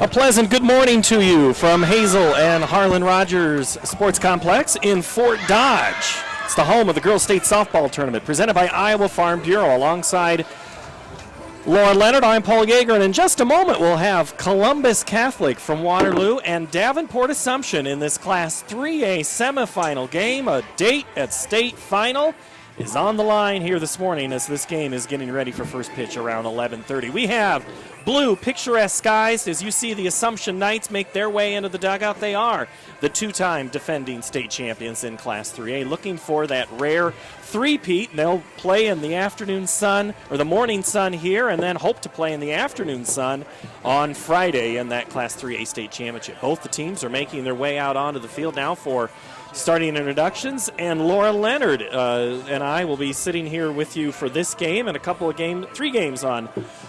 A pleasant good morning to you from Hazel and Harlan Rogers Sports Complex in Fort Dodge. It's the home of the Girls State Softball Tournament presented by Iowa Farm Bureau. Alongside Laura Leonard, I'm Paul Yeager, and in just a moment we'll have Columbus Catholic from Waterloo and Davenport Assumption in this Class 3A semifinal game. A date at state final is on the line here this morning as this game is getting ready for first pitch around 11:30. We have blue picturesque skies as you see the Assumption Knights make their way into the dugout. They are the two-time defending state champions in Class 3A, looking for that rare three-peat. They'll play in the afternoon sun, or the morning sun here, and then hope to play in the afternoon sun on Friday in that Class 3A state championship. Both the teams are making their way out onto the field now for starting introductions, and Laura Leonard and I will be sitting here with you for this game and a couple of three games on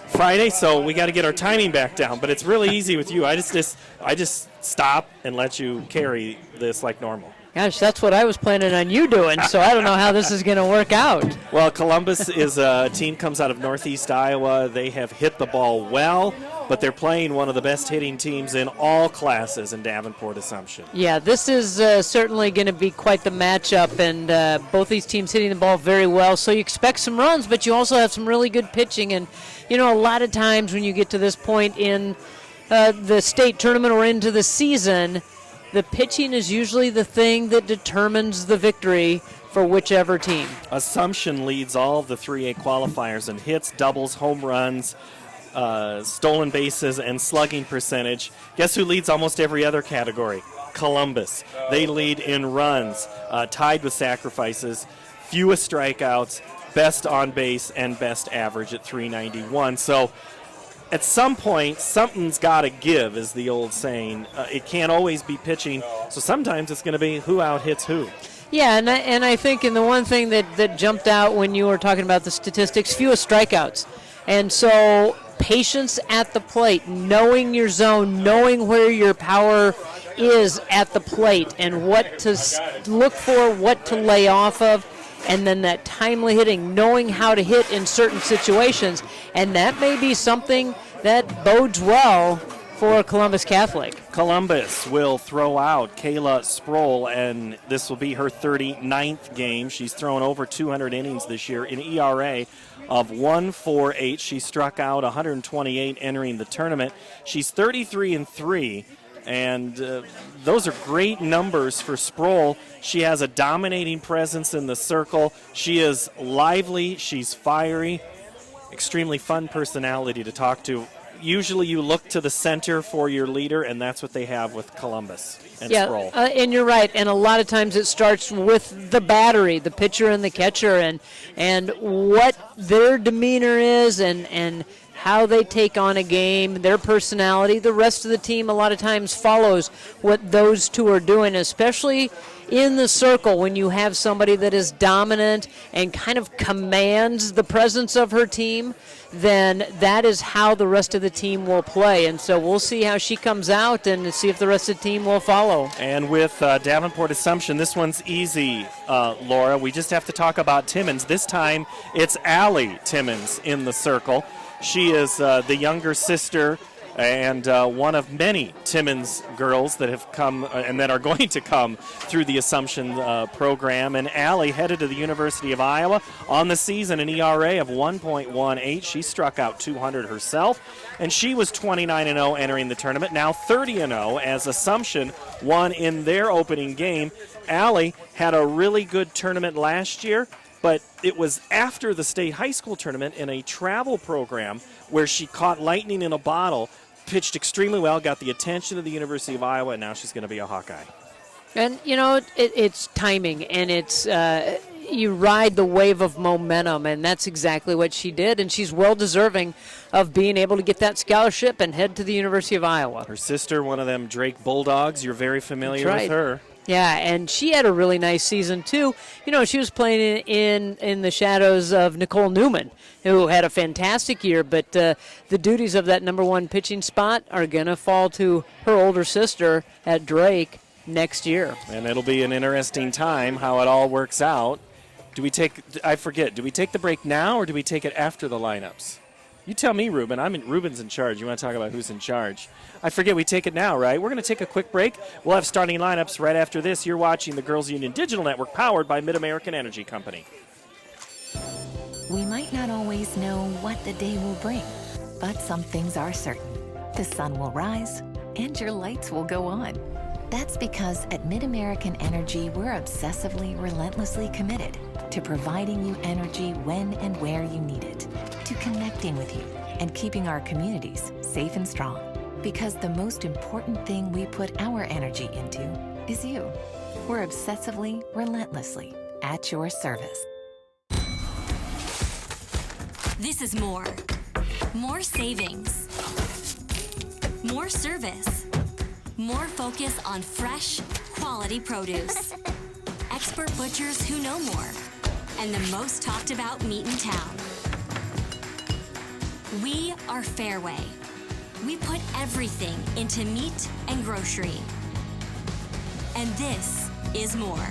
Friday, so we got to get our timing back down, but it's really easy with you. I just stop and let you carry this like normal. Gosh, that's what I was planning on you doing, so I don't know how this is going to work out. Well, Columbus is a team comes out of Northeast Iowa. They have hit the ball well, but they're playing one of the best hitting teams in all classes in Davenport Assumption. Yeah, this is certainly going to be quite the matchup, and both these teams hitting the ball very well, so you expect some runs, but you also have some really good pitching, and you know, a lot of times when you get to this point in the state tournament or into the season, the pitching is usually the thing that determines the victory for whichever team. Assumption leads all of the 3A qualifiers in hits, doubles, home runs, stolen bases, and slugging percentage. Guess who leads almost every other category? Columbus. They lead in runs, tied with sacrifices, fewest strikeouts, best on base, and best average at .391. So at some point, something's got to give, is the old saying. It can't always be pitching, so sometimes it's going to be who out-hits who. Yeah, and I think in the one thing that jumped out when you were talking about the statistics, fewest strikeouts. And so patience at the plate, knowing your zone, knowing where your power is at the plate, and what to look for, what to lay off of, and then that timely hitting, knowing how to hit in certain situations, and that may be something that bodes well for Columbus Catholic. Columbus will throw out Kayla Sproul, and this will be her 39th game. She's thrown over 200 innings this year, an ERA of 1.48. She struck out 128 entering the tournament. She's 33-3. And those are great numbers for Sproul. She has a dominating presence in the circle. She is lively. She's fiery. Extremely fun personality to talk to. Usually you look to the center for your leader, and that's what they have with Columbus and Sproul. And you're right. And a lot of times it starts with the battery, the pitcher and the catcher, and what their demeanor is and how they take on a game, their personality. The rest of the team a lot of times follows what those two are doing, especially in the circle when you have somebody that is dominant and kind of commands the presence of her team, then that is how the rest of the team will play. And so we'll see how she comes out and see if the rest of the team will follow. And with Davenport Assumption, this one's easy, Laura. We just have to talk about Timmons. This time it's Allie Timmons in the circle. She is the younger sister and one of many Timmons girls that have come and that are going to come through the Assumption program. And Allie headed to the University of Iowa on the season, an ERA of 1.18. She struck out 200 herself, and she was 29-0 entering the tournament, now 30-0 as Assumption won in their opening game. Allie had a really good tournament last year, but it was after the state high school tournament in a travel program where she caught lightning in a bottle, pitched extremely well, got the attention of the University of Iowa, and now she's going to be a Hawkeye. And, you know, it's timing, and it's you ride the wave of momentum, and that's exactly what she did, and she's well-deserving of being able to get that scholarship and head to the University of Iowa. Her sister, one of them Drake Bulldogs, you're very familiar with her. Yeah, and she had a really nice season, too. You know, she was playing in the shadows of Nicole Newman, who had a fantastic year, but the duties of that number one pitching spot are going to fall to her older sister at Drake next year. And it'll be an interesting time how it all works out. Do we take the break now, or do we take it after the lineups? You tell me, Ruben. Ruben's in charge. You want to talk about who's in charge? I forget we take it now, right? We're going to take a quick break. We'll have starting lineups right after this. You're watching the Girls Union Digital Network, powered by Mid-American Energy Company. We might not always know what the day will bring, but some things are certain. The sun will rise and your lights will go on. That's because at Mid-American Energy, we're obsessively, relentlessly committed to providing you energy when and where you need it, to connecting with you and keeping our communities safe and strong. Because the most important thing we put our energy into is you. We're obsessively, relentlessly at your service. This is more. More savings. More service. More focus on fresh, quality produce. Expert butchers who know more. And the most talked about meat in town. We are Fairway. We put everything into meat and grocery. And this is more.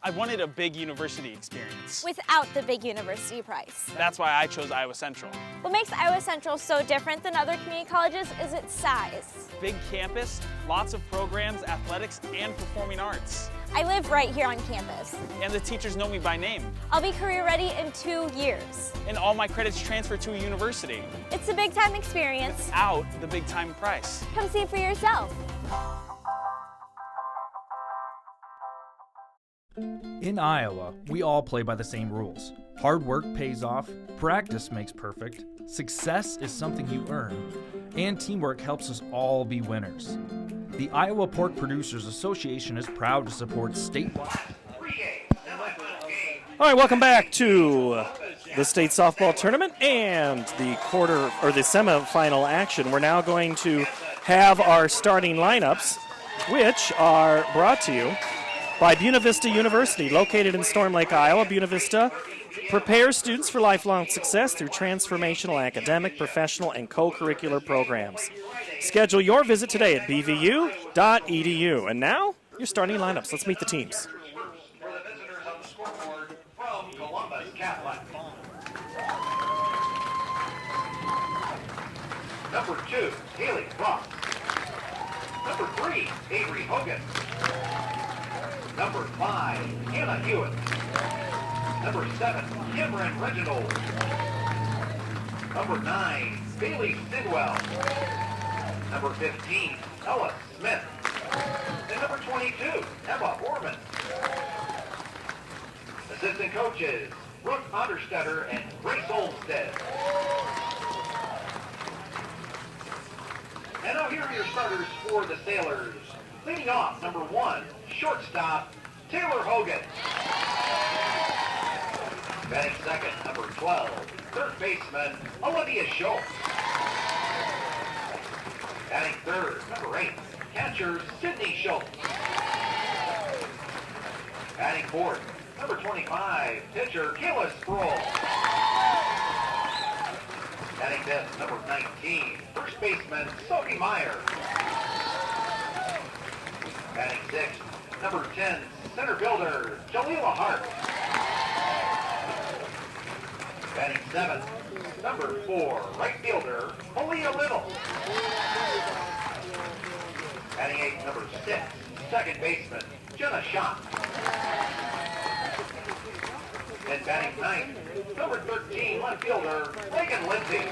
I wanted a big university experience. Without the big university price. That's why I chose Iowa Central. What makes Iowa Central so different than other community colleges is its size. Big campus, lots of programs, athletics, and performing arts. I live right here on campus. And the teachers know me by name. I'll be career ready in 2 years. And all my credits transfer to a university. It's a big time experience. Without the big time price. Come see it for yourself. In Iowa, we all play by the same rules. Hard work pays off, practice makes perfect, success is something you earn, and teamwork helps us all be winners. The Iowa Pork Producers Association is proud to support statewide. All right, welcome back to the state softball tournament and the semifinal action. We're now going to have our starting lineups, which are brought to you by Buena Vista University, located in Storm Lake, Iowa. Buena Vista prepares students for lifelong success through transformational academic, professional, and co-curricular programs. Schedule your visit today at bvu.edu. And now, your starting lineups. Let's meet the teams. Number 2, Haley Ross. Number 3, Avery Hogan. Number 5, Hannah Hewitt. Number 7, Cameron Reginald. Number 9, Bailey Sidwell. Number 15, Ella Smith. And number 22, Emma Orman. Assistant coaches, Brooke Onderstetter and Grace Olmstead. And now here are your starters for the Sailors. Leading off, number 1, shortstop, Taylor Hogan. Batting second, number 12, third baseman, Olivia Schultz. Batting third, number 8, catcher, Sydney Schultz. Batting fourth, number 25, pitcher, Kayla Sproul. Batting fifth, number 19, first baseman, Sophie Meyer. Batting sixth, number 10, center fielder, Jalila Hart. Batting seventh, number 4, right fielder, Malia Little. Batting eighth, number 6, second baseman, Jenna Schott. And batting ninth, number 13, left fielder, Megan Lindsay.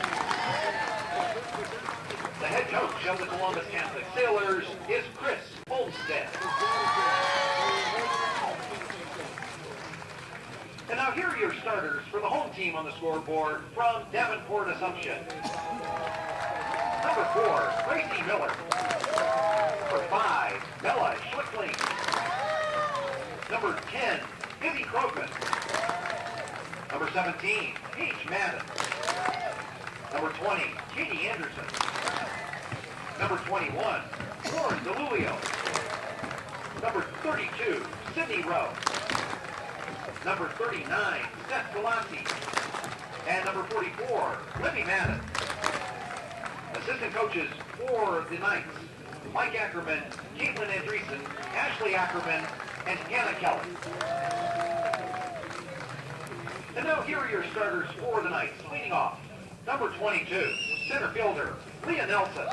The head coach of the Columbus Catholic Sailors is Chris Olmstead. And now here are your starters for the home team on the scoreboard from Davenport Assumption. Number 4, Gracie Miller. Number 5, Bella Schlickling. Number 10, Izzy Croken. Number 17, Paige Madden. Number 20, Katie Anderson. Number 21, Lauren DeLulio. Number 32, Sydney Rowe. Number 39, Seth Galassi. And number 44, Libby Madden. Assistant coaches for the Knights, Mike Ackerman, Caitlin Andreessen, Ashley Ackerman, and Hannah Kelly. And now here are your starters for the night. Leading off, number 22, center fielder, Leah Nelson.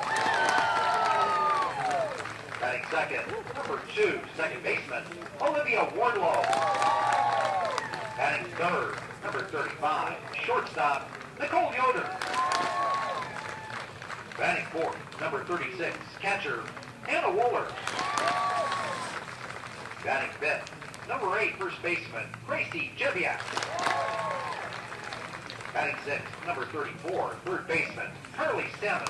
Batting second, number 2, second baseman, Olivia Wardlow. Batting third, number 35, shortstop, Nicole Yoder. Batting fourth, number 36, catcher, Anna Wooler. Batting fifth, number 8, first baseman, Gracie Jeviak. Batting sixth, number 34, third baseman, Carly Salmon.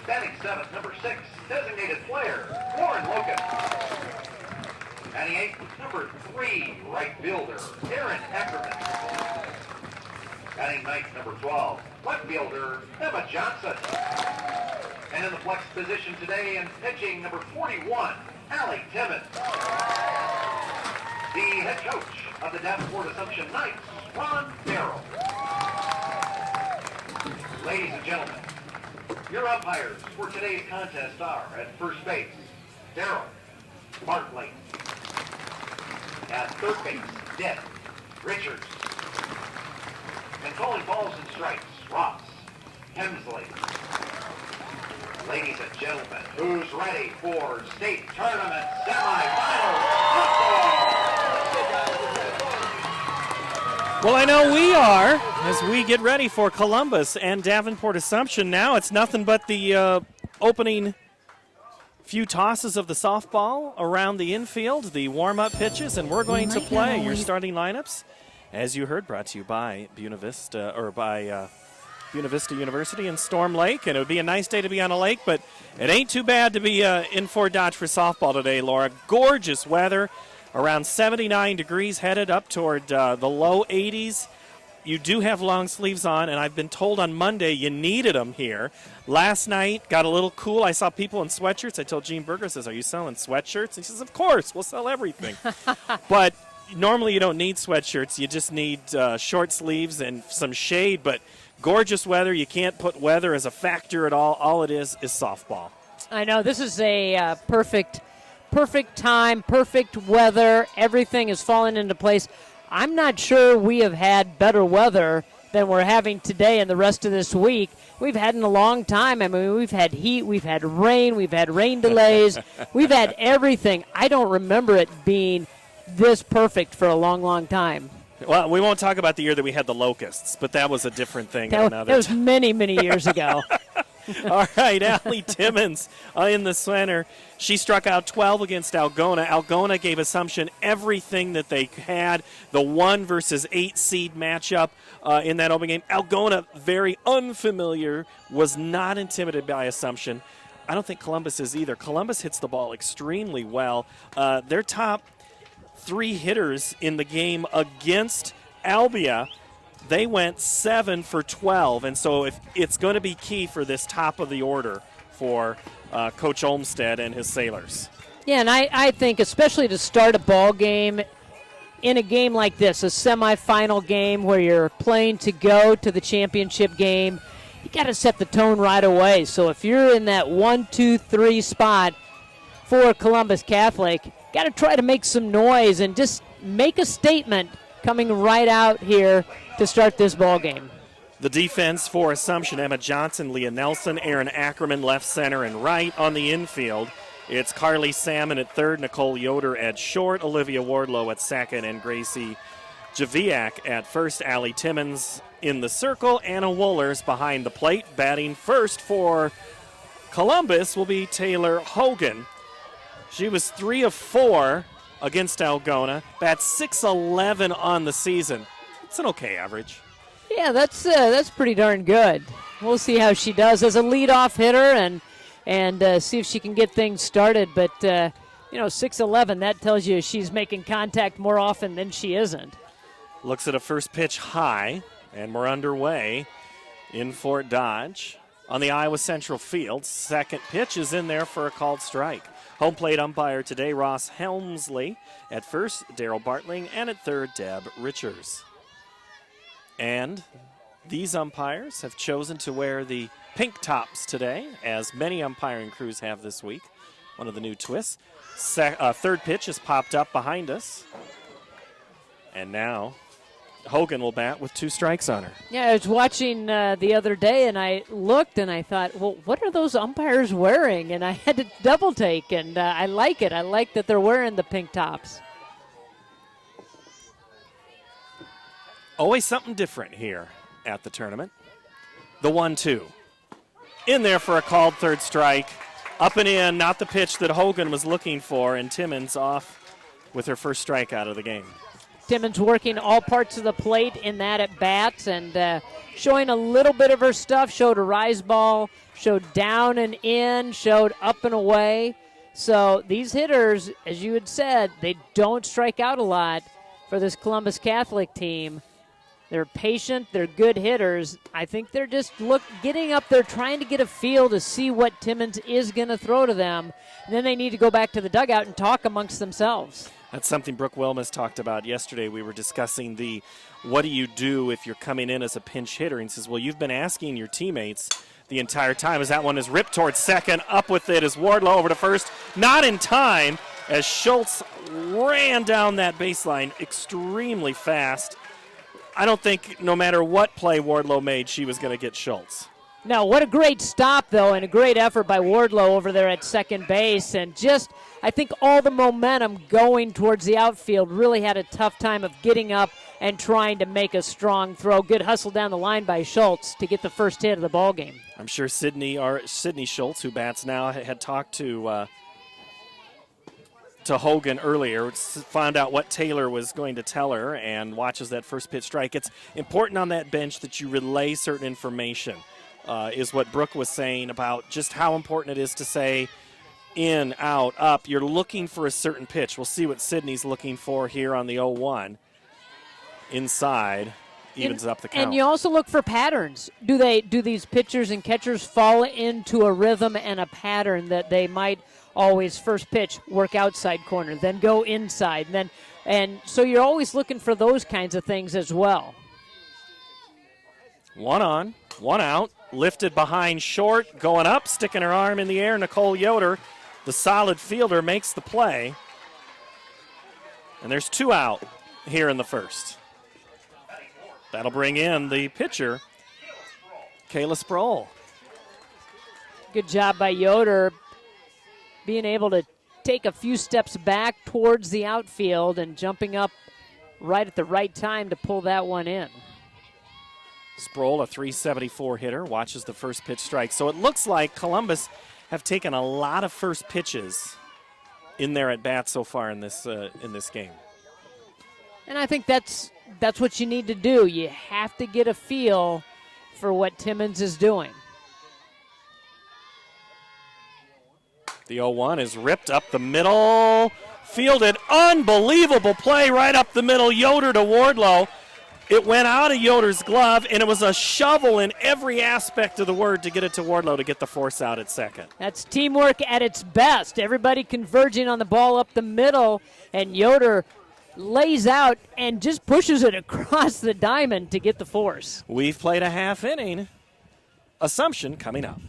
Batting seventh, number 6, designated player, Lauren Logan. Batting eighth, number 3, right fielder, Erin Ackerman. Batting ninth, number 12, left fielder, Emma Johnson. And in the flex position today and pitching, number 41, Allie Timmons. The head coach of the Davenport Assumption Knights, Ron Darrow. Ladies and gentlemen, your umpires for today's contest are at first base, Darrow, Bartley. At third base, Deb, Richards. And calling balls and strikes, Ross, Hemsley. Ladies and gentlemen, who's ready for state tournament semifinal football? Well, I know we are as we get ready for Columbus and Davenport Assumption. Now it's nothing but the opening few tosses of the softball around the infield, the warm-up pitches, and we're going to play your starting lineups. As you heard, brought to you by Buena Vista University in Storm Lake, and it would be a nice day to be on a lake, but it ain't too bad to be in Fort Dodge for softball today, Laura. Gorgeous weather, around 79 degrees, headed up toward the low 80s. You do have long sleeves on, and I've been told on Monday you needed them here. Last night, got a little cool. I saw people in sweatshirts. I told Gene Berger, says, "Are you selling sweatshirts?" He says, "Of course, we'll sell everything." But normally you don't need sweatshirts. You just need short sleeves and some shade, but gorgeous weather. You can't put weather as a factor at all. All it is softball. I know. This is a perfect time, perfect weather. Everything is falling into place. I'm not sure we have had better weather than we're having today and the rest of this week. We've had in a long time. I mean, we've had heat, we've had rain delays. We've had everything. I don't remember it being this perfect for a long, long time. Well, we won't talk about the year that we had the locusts, but that was a different thing. That was many, many years ago. All right, Allie Timmons in the center. She struck out 12 against Algona. Algona gave Assumption everything that they had. The 1 versus 8 seed matchup in that opening game. Algona, very unfamiliar, was not intimidated by Assumption. I don't think Columbus is either. Columbus hits the ball extremely well. Their top 3 hitters in the game against Albia, they went 7 for 12, and so if it's going to be key for this top of the order for Coach Olmstead and his Sailors. Yeah, and I think especially to start a ball game in a game like this, a semifinal game where you're playing to go to the championship game, you got to set the tone right away. So if you're in that 1, 2, 3 spot for Columbus Catholic, got to try to make some noise and just make a statement coming right out here to start this ball game. The defense for Assumption: Emma Johnson, Leah Nelson, Erin Ackerman, left, center, and right. On the infield, it's Carly Salmon at third, Nicole Yoder at short, Olivia Wardlow at second, and Gracie Javiak at first. Allie Timmons in the circle. Anna Wohlers behind the plate. Batting first for Columbus will be Taylor Hogan. She was 3 of 4 against Algona. Bats .611 on the season. It's an okay average. Yeah, that's pretty darn good. We'll see how she does as a leadoff hitter and see if she can get things started. But, 6'11", that tells you she's making contact more often than she isn't. Looks at a first pitch high, and we're underway in Fort Dodge on the Iowa Central Field. Second pitch is in there for a called strike. Home plate umpire today, Ross Helmsley. At first, Daryl Bartling, and at third, Deb Richards. And these umpires have chosen to wear the pink tops today, as many umpiring crews have this week. One of the new twists. Third pitch has popped up behind us. And now Hogan will bat with 2 strikes on her. Yeah, I was watching the other day, and I looked, and I thought, well, what are those umpires wearing? And I had to double take, and I like it. I like that they're wearing the pink tops. Always something different here at the tournament. The 1-2. In there for a called third strike. Up and in, not the pitch that Hogan was looking for, and Timmons off with her first strikeout of the game. Timmons working all parts of the plate in that at bats and showing a little bit of her stuff. Showed a rise ball, showed down and in, showed up and away. So these hitters, as you had said, they don't strike out a lot for this Columbus Catholic team. They're patient. They're good hitters. I think they're just getting up there trying to get a feel to see what Timmons is going to throw to them. And then they need to go back to the dugout and talk amongst themselves. That's something Brooke Wilmus talked about yesterday. We were discussing what do you do if you're coming in as a pinch hitter? And he says, well, you've been asking your teammates the entire time as that one is ripped towards second. Up with it is Wardlow over to first. Not in time as Schultz ran down that baseline extremely fast. I don't think no matter what play Wardlow made, she was going to get Schultz. No, what a great stop, though, and a great effort by Wardlow over there at second base. And just, I think all the momentum going towards the outfield really had a tough time of getting up and trying to make a strong throw. Good hustle down the line by Schultz to get the first hit of the ballgame. I'm sure Sydney Schultz, who bats now, had talked to Hogan earlier, found out what Taylor was going to tell her, and watches that first pitch strike. It's important on that bench that you relay certain information, is what Brooke was saying about just how important it is to say in, out, up. You're looking for a certain pitch. We'll see what Sydney's looking for here on the 0-1. Inside, evens up the count. And you also look for patterns. Do these pitchers and catchers fall into a rhythm and a pattern that they might always first pitch, work outside corner, then go inside, and so you're always looking for those kinds of things as well. 1 on, 1 out, lifted behind short, going up, sticking her arm in the air. Nicole Yoder, the solid fielder, makes the play. And there's 2 out here in the first. That'll bring in the pitcher, Kayla Sproul. Good job by Yoder, being able to take a few steps back towards the outfield and jumping up right at the right time to pull that one in. Sproul, a .374 hitter, watches the first pitch strike. So it looks like Columbus have taken a lot of first pitches in their at bat so far in this game. And I think that's what you need to do. You have to get a feel for what Timmons is doing. The 0-1 is ripped up the middle, fielded. Unbelievable play right up the middle. Yoder to Wardlow. It went out of Yoder's glove, and it was a shovel in every aspect of the word to get it to Wardlow to get the force out at second. That's teamwork at its best. Everybody converging on the ball up the middle, and Yoder lays out and just pushes it across the diamond to get the force. We've played a half inning. Assumption coming up.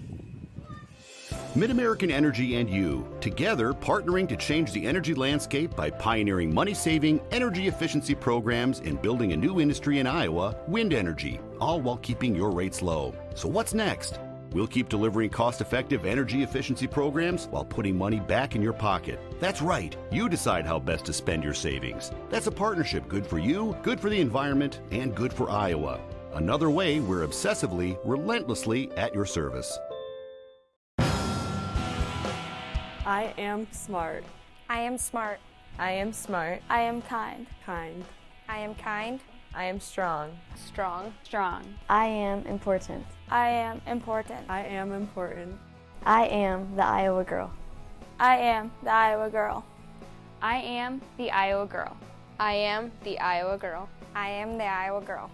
MidAmerican Energy and you, together partnering to change the energy landscape by pioneering money-saving, energy efficiency programs and building a new industry in Iowa, wind energy, all while keeping your rates low. So what's next? We'll keep delivering cost-effective energy efficiency programs while putting money back in your pocket. That's right. You decide how best to spend your savings. That's a partnership good for you, good for the environment, and good for Iowa. Another way we're obsessively, relentlessly at your service. I am smart. I am smart. I am smart. I am kind. Kind. I am kind. I am strong. Strong. Strong. I am important. I am important. I am important. I am the Iowa girl. I am the Iowa girl. I am the Iowa girl. I am the Iowa girl. I am the Iowa girl.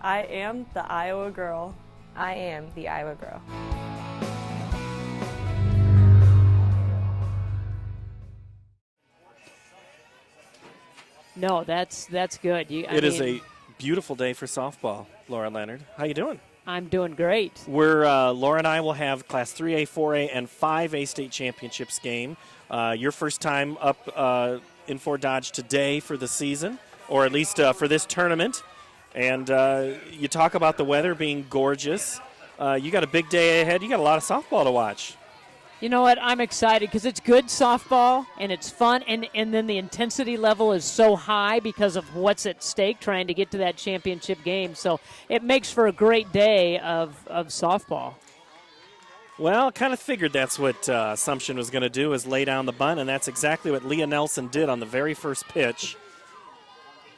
I am the Iowa girl. I am the Iowa girl. No, that's good. It is a beautiful day for softball, Laura Leonard. How you doing? I'm doing great. Laura and I will have Class 3A, 4A, and 5A state championships game. Your first time up in Fort Dodge today for the season. or at least for this tournament. And you talk about the weather being gorgeous. You got a big day ahead. You got a lot of softball to watch. You know what? I'm excited because it's good softball and it's fun, and then the intensity level is so high because of what's at stake trying to get to that championship game. So it makes for a great day of softball. Well, kind of figured that's what Assumption was going to do, is lay down the bunt, and that's exactly what Leah Nelson did on the very first pitch.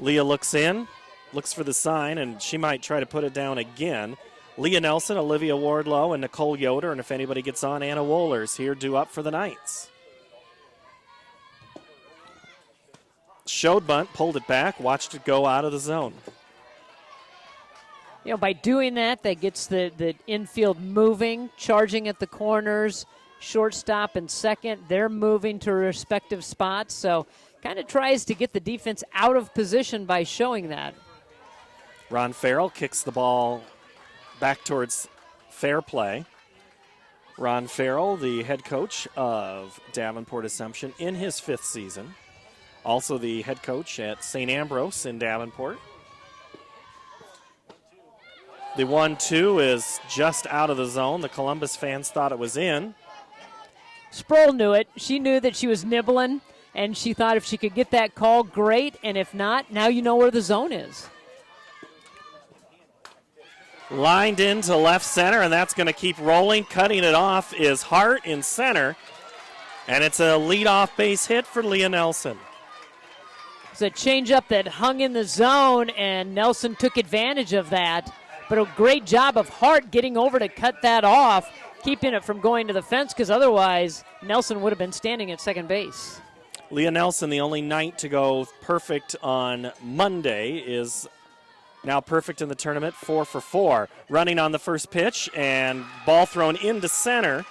Leah looks in, looks for the sign, and she might try to put it down again. Leah Nelson, Olivia Wardlow, and Nicole Yoder, and if anybody gets on, Anna Wohlers here due up for the Knights. Showed bunt, pulled it back, watched it go out of the zone. You know, by doing that, that gets the infield moving, charging at the corners, shortstop and second. They're moving to respective spots, so kind of tries to get the defense out of position by showing that. Ron Farrell kicks the ball back towards fair play. Ron Farrell, the head coach of Davenport Assumption in his 5th season. Also the head coach at St. Ambrose in Davenport. The 1-2 is just out of the zone. The Columbus fans thought it was in. Sproul knew it. She knew that she was nibbling, and she thought if she could get that call, great. And if not, now you know where the zone is. Lined into left center, and that's going to keep rolling. Cutting it off is Hart in center, and it's a leadoff base hit for Leah Nelson. It's a changeup that hung in the zone, and Nelson took advantage of that. But a great job of Hart getting over to cut that off, keeping it from going to the fence, because otherwise Nelson would have been standing at second base. Leah Nelson, the only Knight to go perfect on Monday, is now perfect in the tournament, 4 for 4. Running on the first pitch, and ball thrown into center.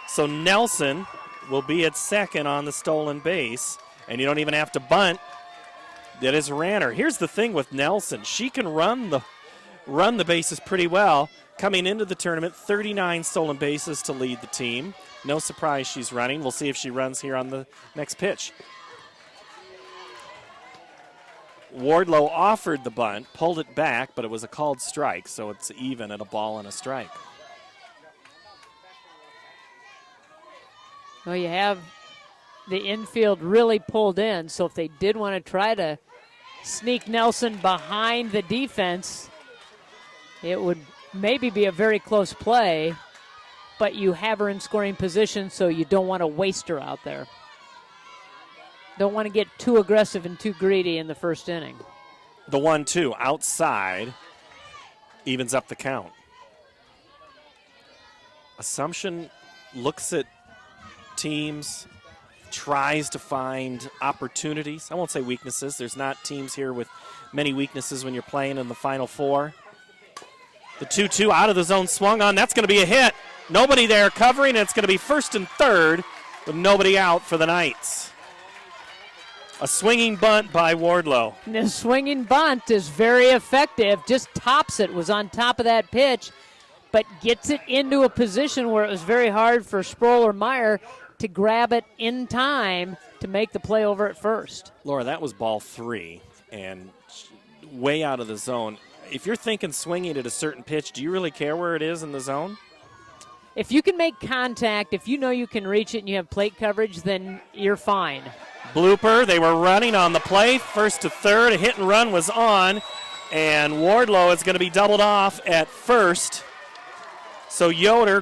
So Nelson will be at second on the stolen base, and you don't even have to bunt. That is Ranner. Here's the thing with Nelson. She can run the bases pretty well. Coming into the tournament, 39 stolen bases to lead the team. No surprise she's running. We'll see if she runs here on the next pitch. Wardlow offered the bunt, pulled it back, but it was a called strike, so it's even at a ball and a strike. Well, you have the infield really pulled in, so if they did want to try to sneak Nelson behind the defense, it would maybe be a very close play, but you have her in scoring position, so you don't want to waste her out there. Don't want to get too aggressive and too greedy in the first inning. The 1-2 outside evens up the count. Assumption looks at teams, tries to find opportunities. I won't say weaknesses. There's not teams here with many weaknesses when you're playing in the Final Four. The 2-2 out of the zone, swung on. That's going to be a hit. Nobody there covering. It's going to be first and third with nobody out for the Knights. A swinging bunt by Wardlow. And the swinging bunt is very effective. Just tops it. Was on top of that pitch, but gets it into a position where it was very hard for Sproul or Meyer to grab it in time to make the play over at first. Laura, that was ball 3 and way out of the zone. If you're thinking swinging at a certain pitch, do you really care where it is in the zone? If you can make contact, if you know you can reach it and you have plate coverage, then you're fine. Blooper, they were running on the play, first to third. A hit and run was on, and Wardlow is going to be doubled off at first. So Yoder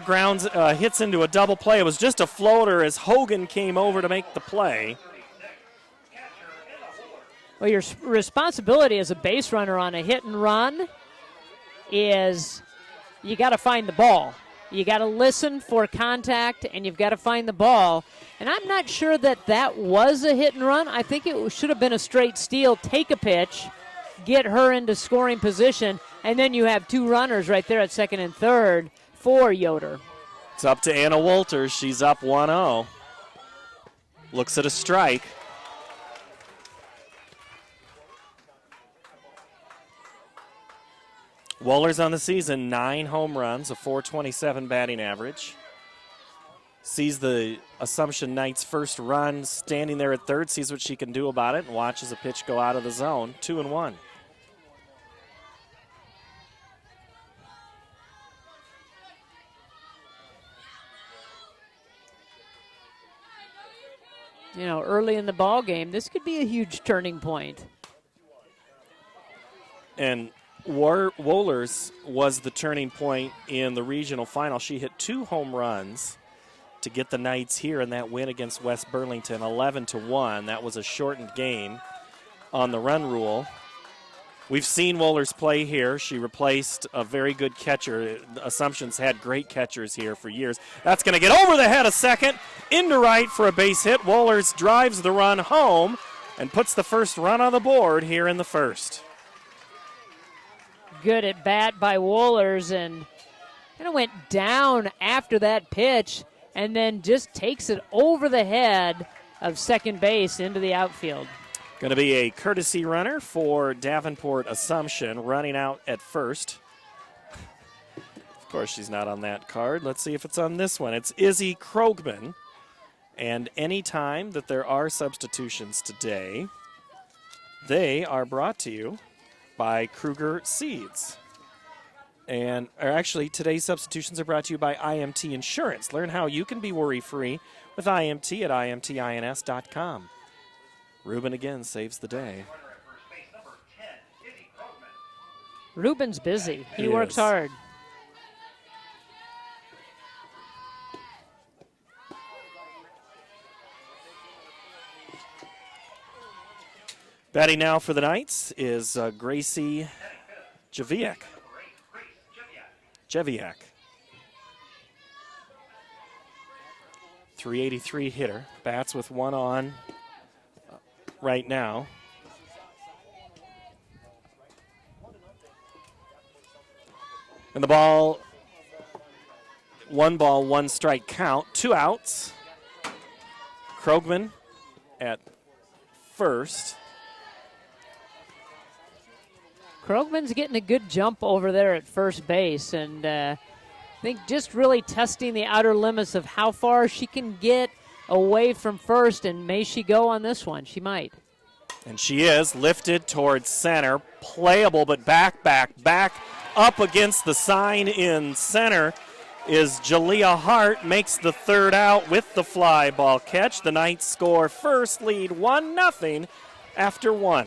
hits into a double play. It was just a floater as Hogan came over to make the play. Well, your responsibility as a base runner on a hit and run is you got to find the ball. You got to listen for contact, and you've got to find the ball. And I'm not sure that was a hit and run. I think it should have been a straight steal. Take a pitch, get her into scoring position, and then you have 2 runners right there at second and third for Yoder. It's up to Anna Wolters. She's up 1-0. Looks at a strike. Wohlers on the season, 9 home runs, a .427 batting average. sees the Assumption Knights' first run, standing there at third, sees what she can do about it, and watches a pitch go out of the zone. 2-1. You know, early in the ball game, this could be a huge turning point. And Wohlers was the turning point in the regional final. She hit 2 home runs to get the Knights here in that win against West Burlington, 11-1. That was a shortened game on the run rule. We've seen Wohlers play here. She replaced a very good catcher. Assumption's had great catchers here for years. That's going to get over the head a second, into right for a base hit. Wohlers drives the run home and puts the first run on the board here in the first. Good at bat by Wohlers, and kind of went down after that pitch and then just takes it over the head of second base into the outfield. Going to be a courtesy runner for Davenport Assumption, running out at first. Of course, she's not on that card. Let's see if it's on this one. It's Izzy Krogman. And any time that there are substitutions today, they are brought to you by Kruger Seeds. And actually, today's substitutions are brought to you by IMT Insurance. Learn how you can be worry-free with IMT at imtins.com. Ruben again saves the day. Ruben's busy. He He works is. hard. Batting now for the Knights is Gracie Jeviak. 383 hitter. Bats with one on right now. And the ball, 1 strike count, 2 outs. Krogman at first. Krogman's getting a good jump over there at first base, and I think just really testing the outer limits of how far she can get away from first, and may she go on this one? She might. And she is lifted towards center, playable, but back up against the sign in center is Jalea Hart, makes the third out with the fly ball catch. The Knights score first, lead 1-0 after 1.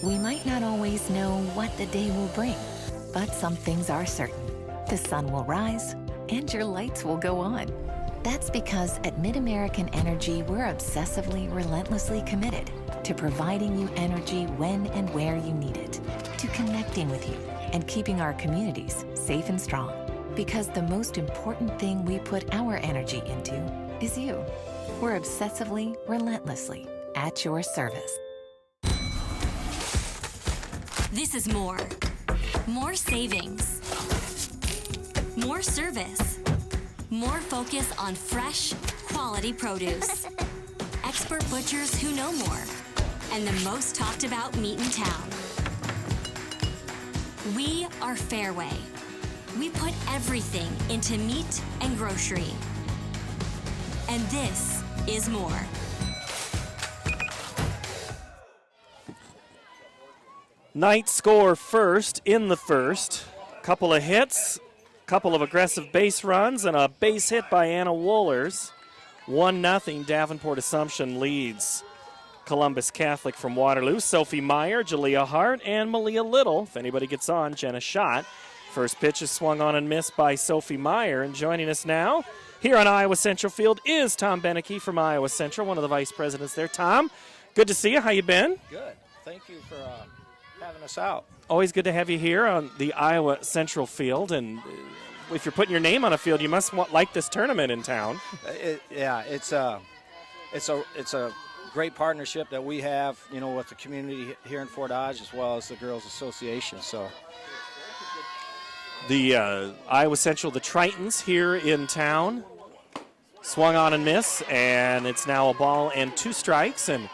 We might not always know what the day will bring, but some things are certain. The sun will rise and your lights will go on. That's because at MidAmerican Energy, we're obsessively, relentlessly committed to providing you energy when and where you need it, to connecting with you and keeping our communities safe and strong. Because the most important thing we put our energy into is you. We're obsessively, relentlessly at your service. This is more. More savings. More service. More focus on fresh, quality produce. Expert butchers who know more. And the most talked about meat in town. We are Fairway. We put everything into meat and grocery. And this is more. Knights score first in the first. Couple of hits, couple of aggressive base runs, and a base hit by Anna Wohlers. 1-0 Davenport Assumption leads Columbus Catholic from Waterloo. Sophie Meyer, Jalea Hart, and Malia Little. If anybody gets on, Jenna Schott. First pitch is swung on and missed by Sophie Meyer. And joining us now here on Iowa Central Field is Tom Beneke from Iowa Central, one of the vice presidents there. Tom, good to see you. How you been? Good. Thank you for having us out. Always good to have you here on the Iowa Central Field. And if you're putting your name on a field, you must like this tournament in town. It's a great partnership that we have, with the community here in Fort Dodge as well as the Girls Association. So the Iowa Central, the Tritons here in town, swung on and miss, and it's now a ball and 2 strikes. And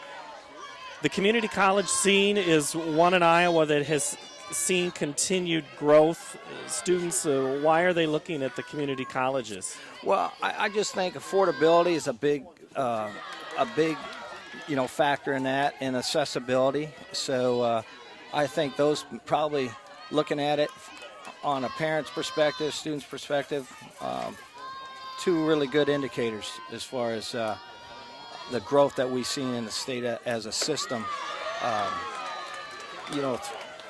the community college scene is one in Iowa that has seen continued growth? Students, why are they looking at the community colleges? Well, I just think affordability is a big factor in that, and accessibility. So I think those probably looking at it on a parent's perspective, student's perspective, two really good indicators as far as the growth that we've seen in the state as a system,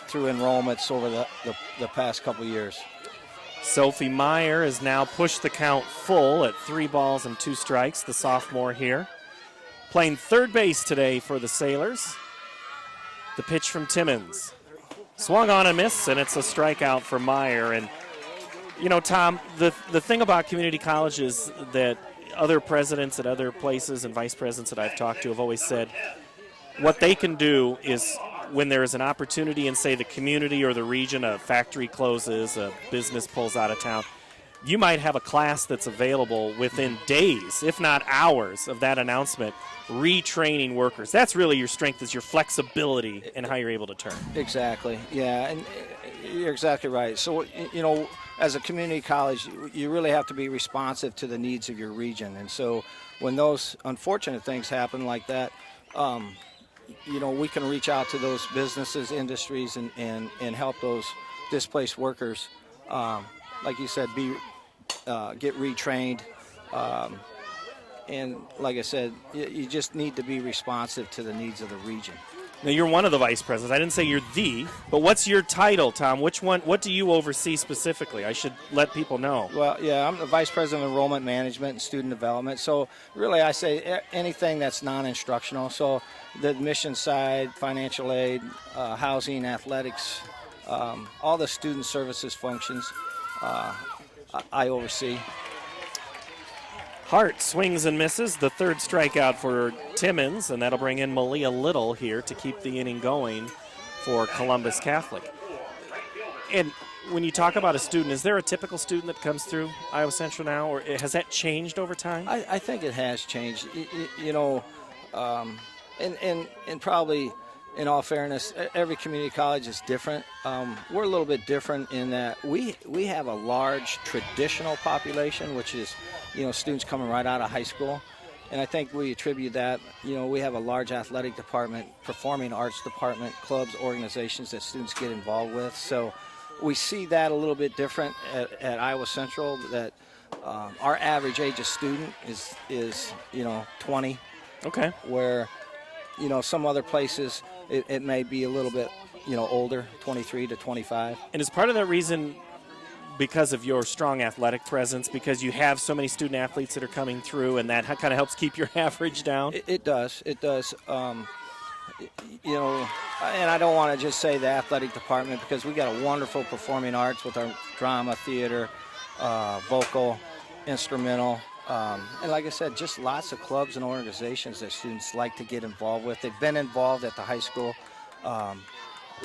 through enrollments over the past couple years. Sophie Meyer has now pushed the count full at 3 balls and 2 strikes, the sophomore here. Playing third base today for the Sailors. The pitch from Timmons. Swung on and missed, and it's a strikeout for Meyer. And, Tom, the thing about community colleges that other presidents at other places and vice presidents that I've talked to have always said, what they can do is when there is an opportunity in, say, the community or the region, a factory closes, a business pulls out of town, you might have a class that's available within days, if not hours, of that announcement, retraining workers. That's really your strength, is your flexibility and how you're able to turn. Exactly, yeah, and you're exactly right. So, as a community college, you really have to be responsive to the needs of your region. And so when those unfortunate things happen like that, we can reach out to those businesses, industries, and help those displaced workers, like you said, get retrained. And like I said, you just need to be responsive to the needs of the region. Now, you're one of the vice presidents. I didn't say you're the, but what's your title, Tom? What do you oversee specifically? I should let people know. Well, yeah, I'm the vice president of enrollment management and student development. So really, I say anything that's non-instructional. So the admission side, financial aid, housing, athletics, all the student services functions, I oversee. Hart swings and misses, the third strikeout for Timmons, and that'll bring in Malia Little here to keep the inning going for Columbus Catholic. And when you talk about a student, is there a typical student that comes through Iowa Central now, or has that changed over time? I think it has changed. And probably, in all fairness, every community college is different. We're a little bit different in that we have a large traditional population, which is, students coming right out of high school. And I think we attribute that, we have a large athletic department, performing arts department, clubs, organizations that students get involved with. So we see that a little bit different at Iowa Central, that our average age of student is 20. Okay. Where, some other places it may be a little bit, older, 23 to 25. And is part of that reason because of your strong athletic presence, because you have so many student athletes that are coming through, and that kind of helps keep your average down? It does. And I don't want to just say the athletic department, because we got a wonderful performing arts with our drama, theater, vocal, instrumental. And like I said, just lots of clubs and organizations that students like to get involved with. They've been involved at the high school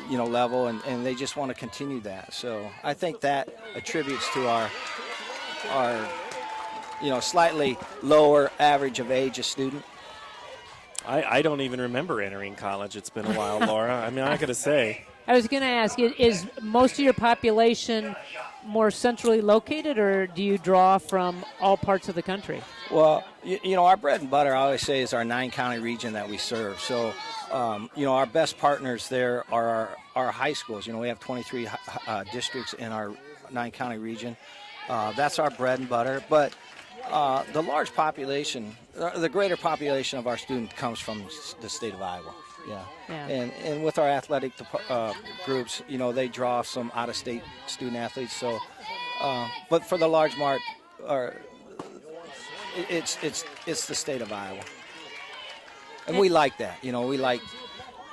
level, and they just want to continue that. So I think that attributes to our slightly lower average of age of student. I don't even remember entering college. It's been a while, Laura. I mean, I got to say. I was going to ask, is most of your population more centrally located, or do you draw from all parts of the country? Well, our bread and butter, I always say, is our 9-county region that we serve. So, our best partners there are our high schools. We have 23 districts in our 9-county region. That's our bread and butter. But the large population, the greater population of our students comes from the state of Iowa. Yeah. And with our athletic groups, they draw some out-of-state student athletes. So, but for the large mart, it's the state of Iowa, and we like that. We like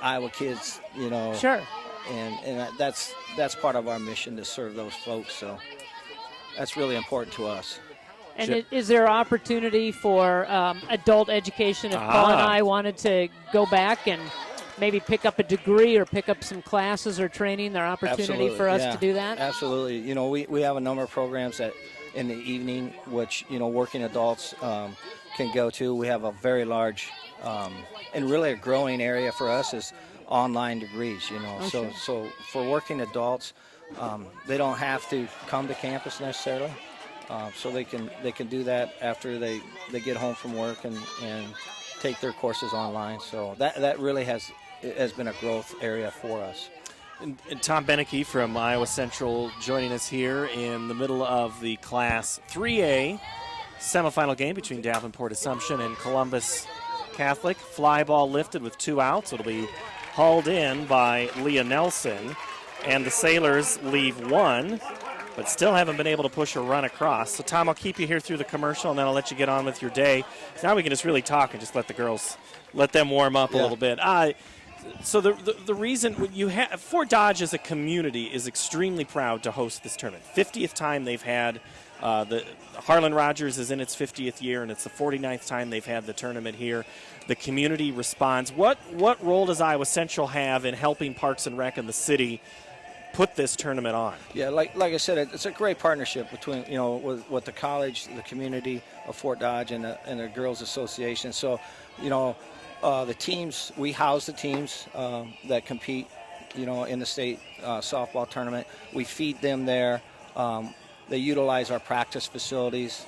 Iowa kids. Sure. And that's part of our mission, to serve those folks. So that's really important to us. And is there opportunity for adult education if Paul and I wanted to go back and maybe pick up a degree or pick up some classes or training? There opportunity for us to do that? Absolutely. We have a number of programs that in the evening, which, working adults can go to. We have a very large and really a growing area for us is online degrees, So for working adults, they don't have to come to campus necessarily. So they can do that after they get home from work and take their courses online. So that really has been a growth area for us. And Tom Beneke from Iowa Central joining us here in the middle of the Class 3A semifinal game between Davenport Assumption and Columbus Catholic. Fly ball lifted with 2 outs. It'll be hauled in by Leah Nelson. And the Sailors leave 1, but still haven't been able to push a run across. So, Tom, I'll keep you here through the commercial, and then I'll let you get on with your day. So now we can just really talk and just let the girls, let them warm up a little bit. So the reason you have Fort Dodge as a community is extremely proud to host this tournament. 50th time they've had the Harlan Rogers is in its 50th year, and it's the 49th time they've had the tournament here. The community responds. What role does Iowa Central have in helping Parks and Rec and the city put this tournament on? Yeah, like I said, it's a great partnership between with the college, the community of Fort Dodge, and the Girls Association. So, the teams, we house the teams that compete, in the state softball tournament. We feed them there. They utilize our practice facilities,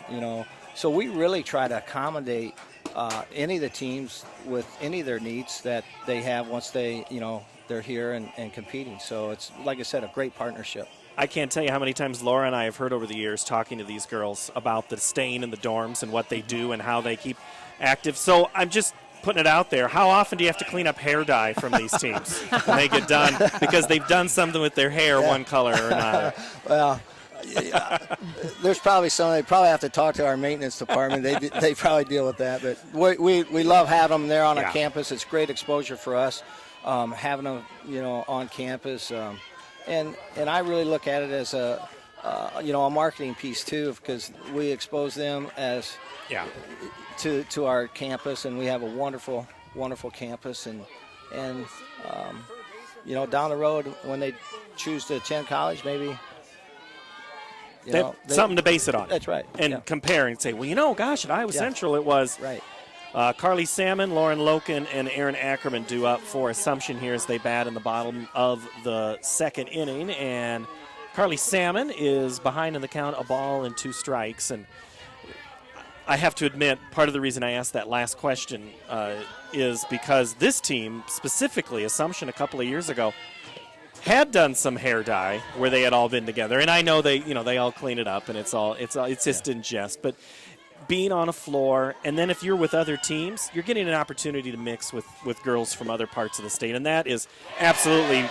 So we really try to accommodate any of the teams with any of their needs that they have once they're here and competing. So it's, like I said, a great partnership. I can't tell you how many times Laura and I have heard over the years talking to these girls about the staying in the dorms and what they do and how they keep active. So I'm just putting it out there. How often do you have to clean up hair dye from these teams when they get done because they've done something with their hair one color or another? Well, there's probably some. They probably have to talk to our maintenance department. They probably deal with that. But we love having them there on our campus. It's great exposure for us, having them on campus. And I really look at it as a marketing piece too, because we expose them as to our campus, and we have a wonderful campus, and down the road when they choose to attend college, maybe something to base it on. That's right. And compare and say, well, gosh, at Iowa Central it was right. Carly Salmon, Lauren Loken, and Aaron Ackerman due up for Assumption here as they bat in the bottom of the second inning. And Carly Salmon is behind in the count, a ball and 2 strikes. And I have to admit, part of the reason I asked that last question is because this team, specifically Assumption a couple of years ago, had done some hair dye where they had all been together. And I know they all clean it up and it's just in jest. But being on a floor, and then if you're with other teams, you're getting an opportunity to mix with girls from other parts of the state. And that is absolutely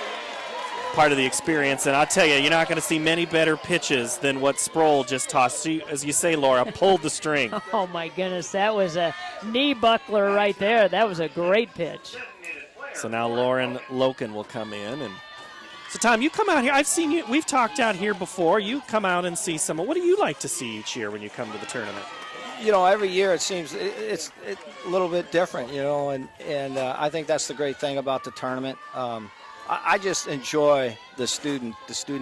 part of the experience. And I'll tell you, you're not going to see many better pitches than what Sproul just tossed. She, as you say, Laura, pulled the string. Oh, my goodness. That was a knee buckler right there. That was a great pitch. So now Lauren Loken will come in. And so, Tom, you come out here. I've seen you. We've talked out here before. You come out and see some. What do you like to see each year when you come to the tournament? Every year it seems it's a little bit different, and I think that's the great thing about the tournament. I just enjoy the student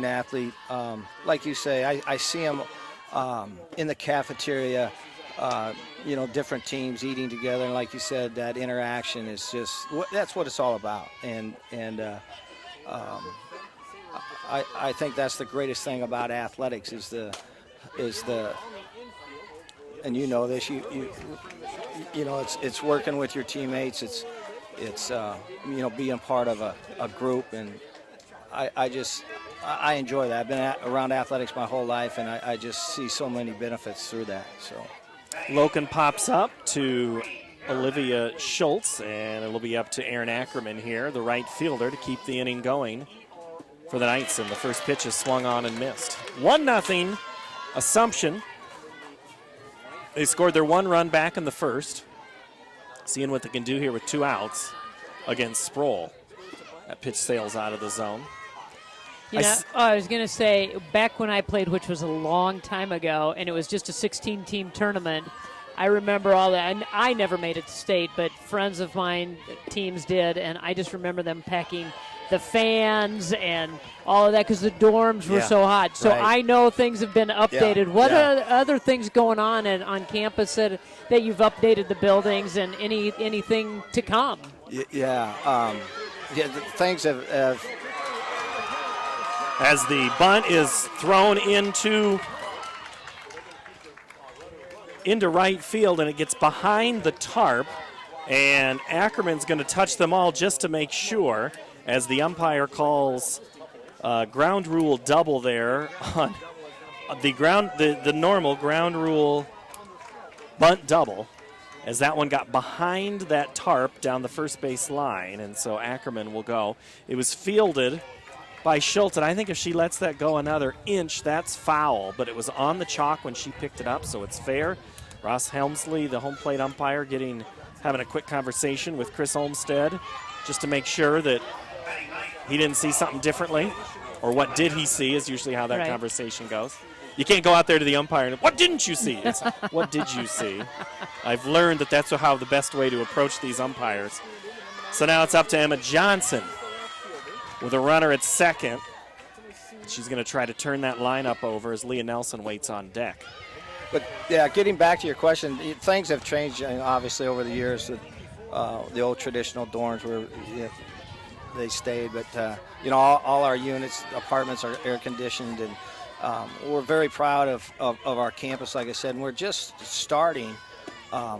athlete. Like you say, I see them in the cafeteria, different teams eating together. And like you said, that interaction is that's what it's all about. And I think that's the greatest thing about athletics is the and this, it's working with your teammates. It's being part of a group, and I enjoy that. I've been around athletics my whole life, and I just see so many benefits through that. So, Loken pops up to Olivia Schultz, and it'll be up to Aaron Ackerman here, the right fielder, to keep the inning going for the Knights. And the first pitch is swung on and missed. 1-0 Assumption. They scored their 1 run back in the first. Seeing what they can do here with 2 outs against Sproul. That pitch sails out of the zone. I was going to say, back when I played, which was a long time ago, and it was just a 16-team tournament, I remember all that. And I never made it to state, but friends of mine, teams did, and I just remember them packing the fans and all of that because the dorms were so hot. So I know things have been updated. What are other things going on on campus that you've updated the buildings and anything to come? things have as the bunt is thrown into right field, and it gets behind the tarp, and Ackerman's going to touch them all just to make sure, as the umpire calls ground rule double there on the normal ground rule bunt double, as that one got behind that tarp down the first base line, and so Ackerman will go. It was fielded by Schulten. I think if she lets that go another inch, that's foul, but it was on the chalk when she picked it up, so it's fair. Ross Helmsley, the home plate umpire, having a quick conversation with Chris Olmstead just to make sure that he didn't see something differently, or what did he see is usually how that conversation goes. You can't go out there to the umpire and, what didn't you see? It's, what did you see? I've learned that that's how the best way to approach these umpires. So now it's up to Emma Johnson with a runner at second. She's going to try to turn that lineup over as Leah Nelson waits on deck. But, yeah, getting back to your question, things have changed, obviously, over the years. The old traditional dorms were, they stayed. But, all our units, apartments are air-conditioned, and we're very proud of our campus, like I said. And we're just starting a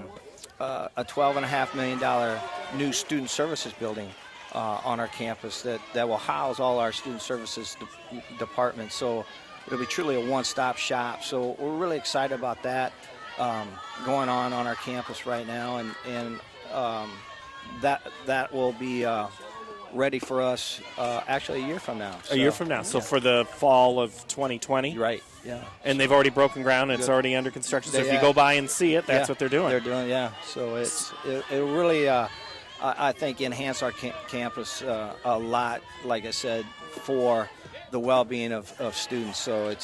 $12.5 million new student services building on our campus that will house all our student services departments. So it'll be truly a one-stop shop. So we're really excited about that going on our campus right now, and that will be ready for us actually a year from now. A year from now, so for the fall of 2020? Right, yeah. And they've already broken ground, and it's already under construction, so if you go by and see it, that's what they're doing. They're doing, yeah. So it really, I think, enhance our campus a lot, like I said, for the well-being of students. So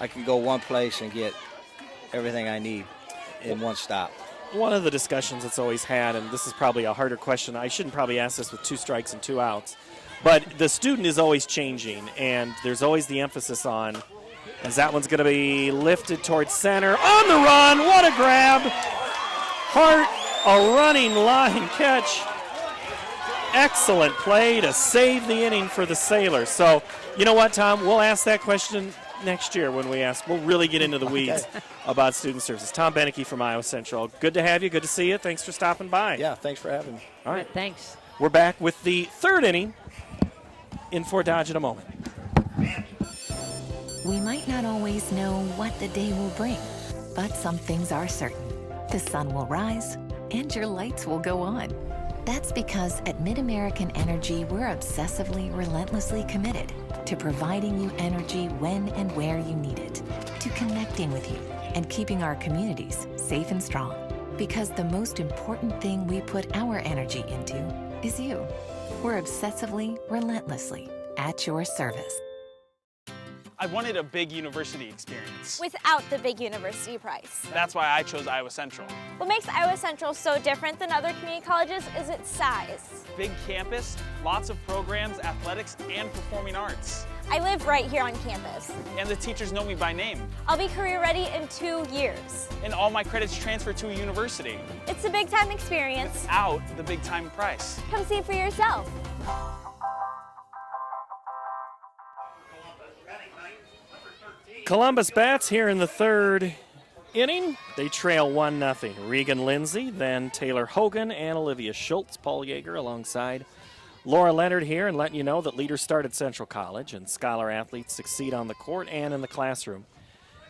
I can go one place and get everything I need in one stop. One of the discussions that's always had, and this is probably a harder question, I shouldn't probably ask this with 2 strikes and 2 outs, but the student is always changing, and there's always the emphasis on, as that one's going to be lifted towards center, on the run, what a grab! Hart, a running line catch. Excellent play to save the inning for the Sailors. So, you know what, Tom, we'll ask that question next year when we'll really get into the weeds about student services. Tom Beneke from Iowa Central. Good to have you. Good to see you. Thanks for stopping by. Yeah, thanks for having me. All right. Thanks. We're back with the third inning in Fort Dodge in a moment. We might not always know what the day will bring, but some things are certain. The sun will rise and your lights will go on. That's because at MidAmerican Energy, we're obsessively, relentlessly committed to providing you energy when and where you need it, to connecting with you and keeping our communities safe and strong. Because the most important thing we put our energy into is you. We're obsessively, relentlessly at your service. I wanted a big university experience. Without the big university price. That's why I chose Iowa Central. What makes Iowa Central so different than other community colleges is its size. Big campus, lots of programs, athletics, and performing arts. I live right here on campus. And the teachers know me by name. I'll be career ready in 2 years. And all my credits transfer to a university. It's a big time experience. Without the big time price. Come see for yourself. Columbus bats here in the third inning. They trail 1-0. Regan Lindsay, then Taylor Hogan, and Olivia Schultz. Paul Yeager alongside Laura Leonard here, and letting you know that leaders start at Central College and scholar athletes succeed on the court and in the classroom.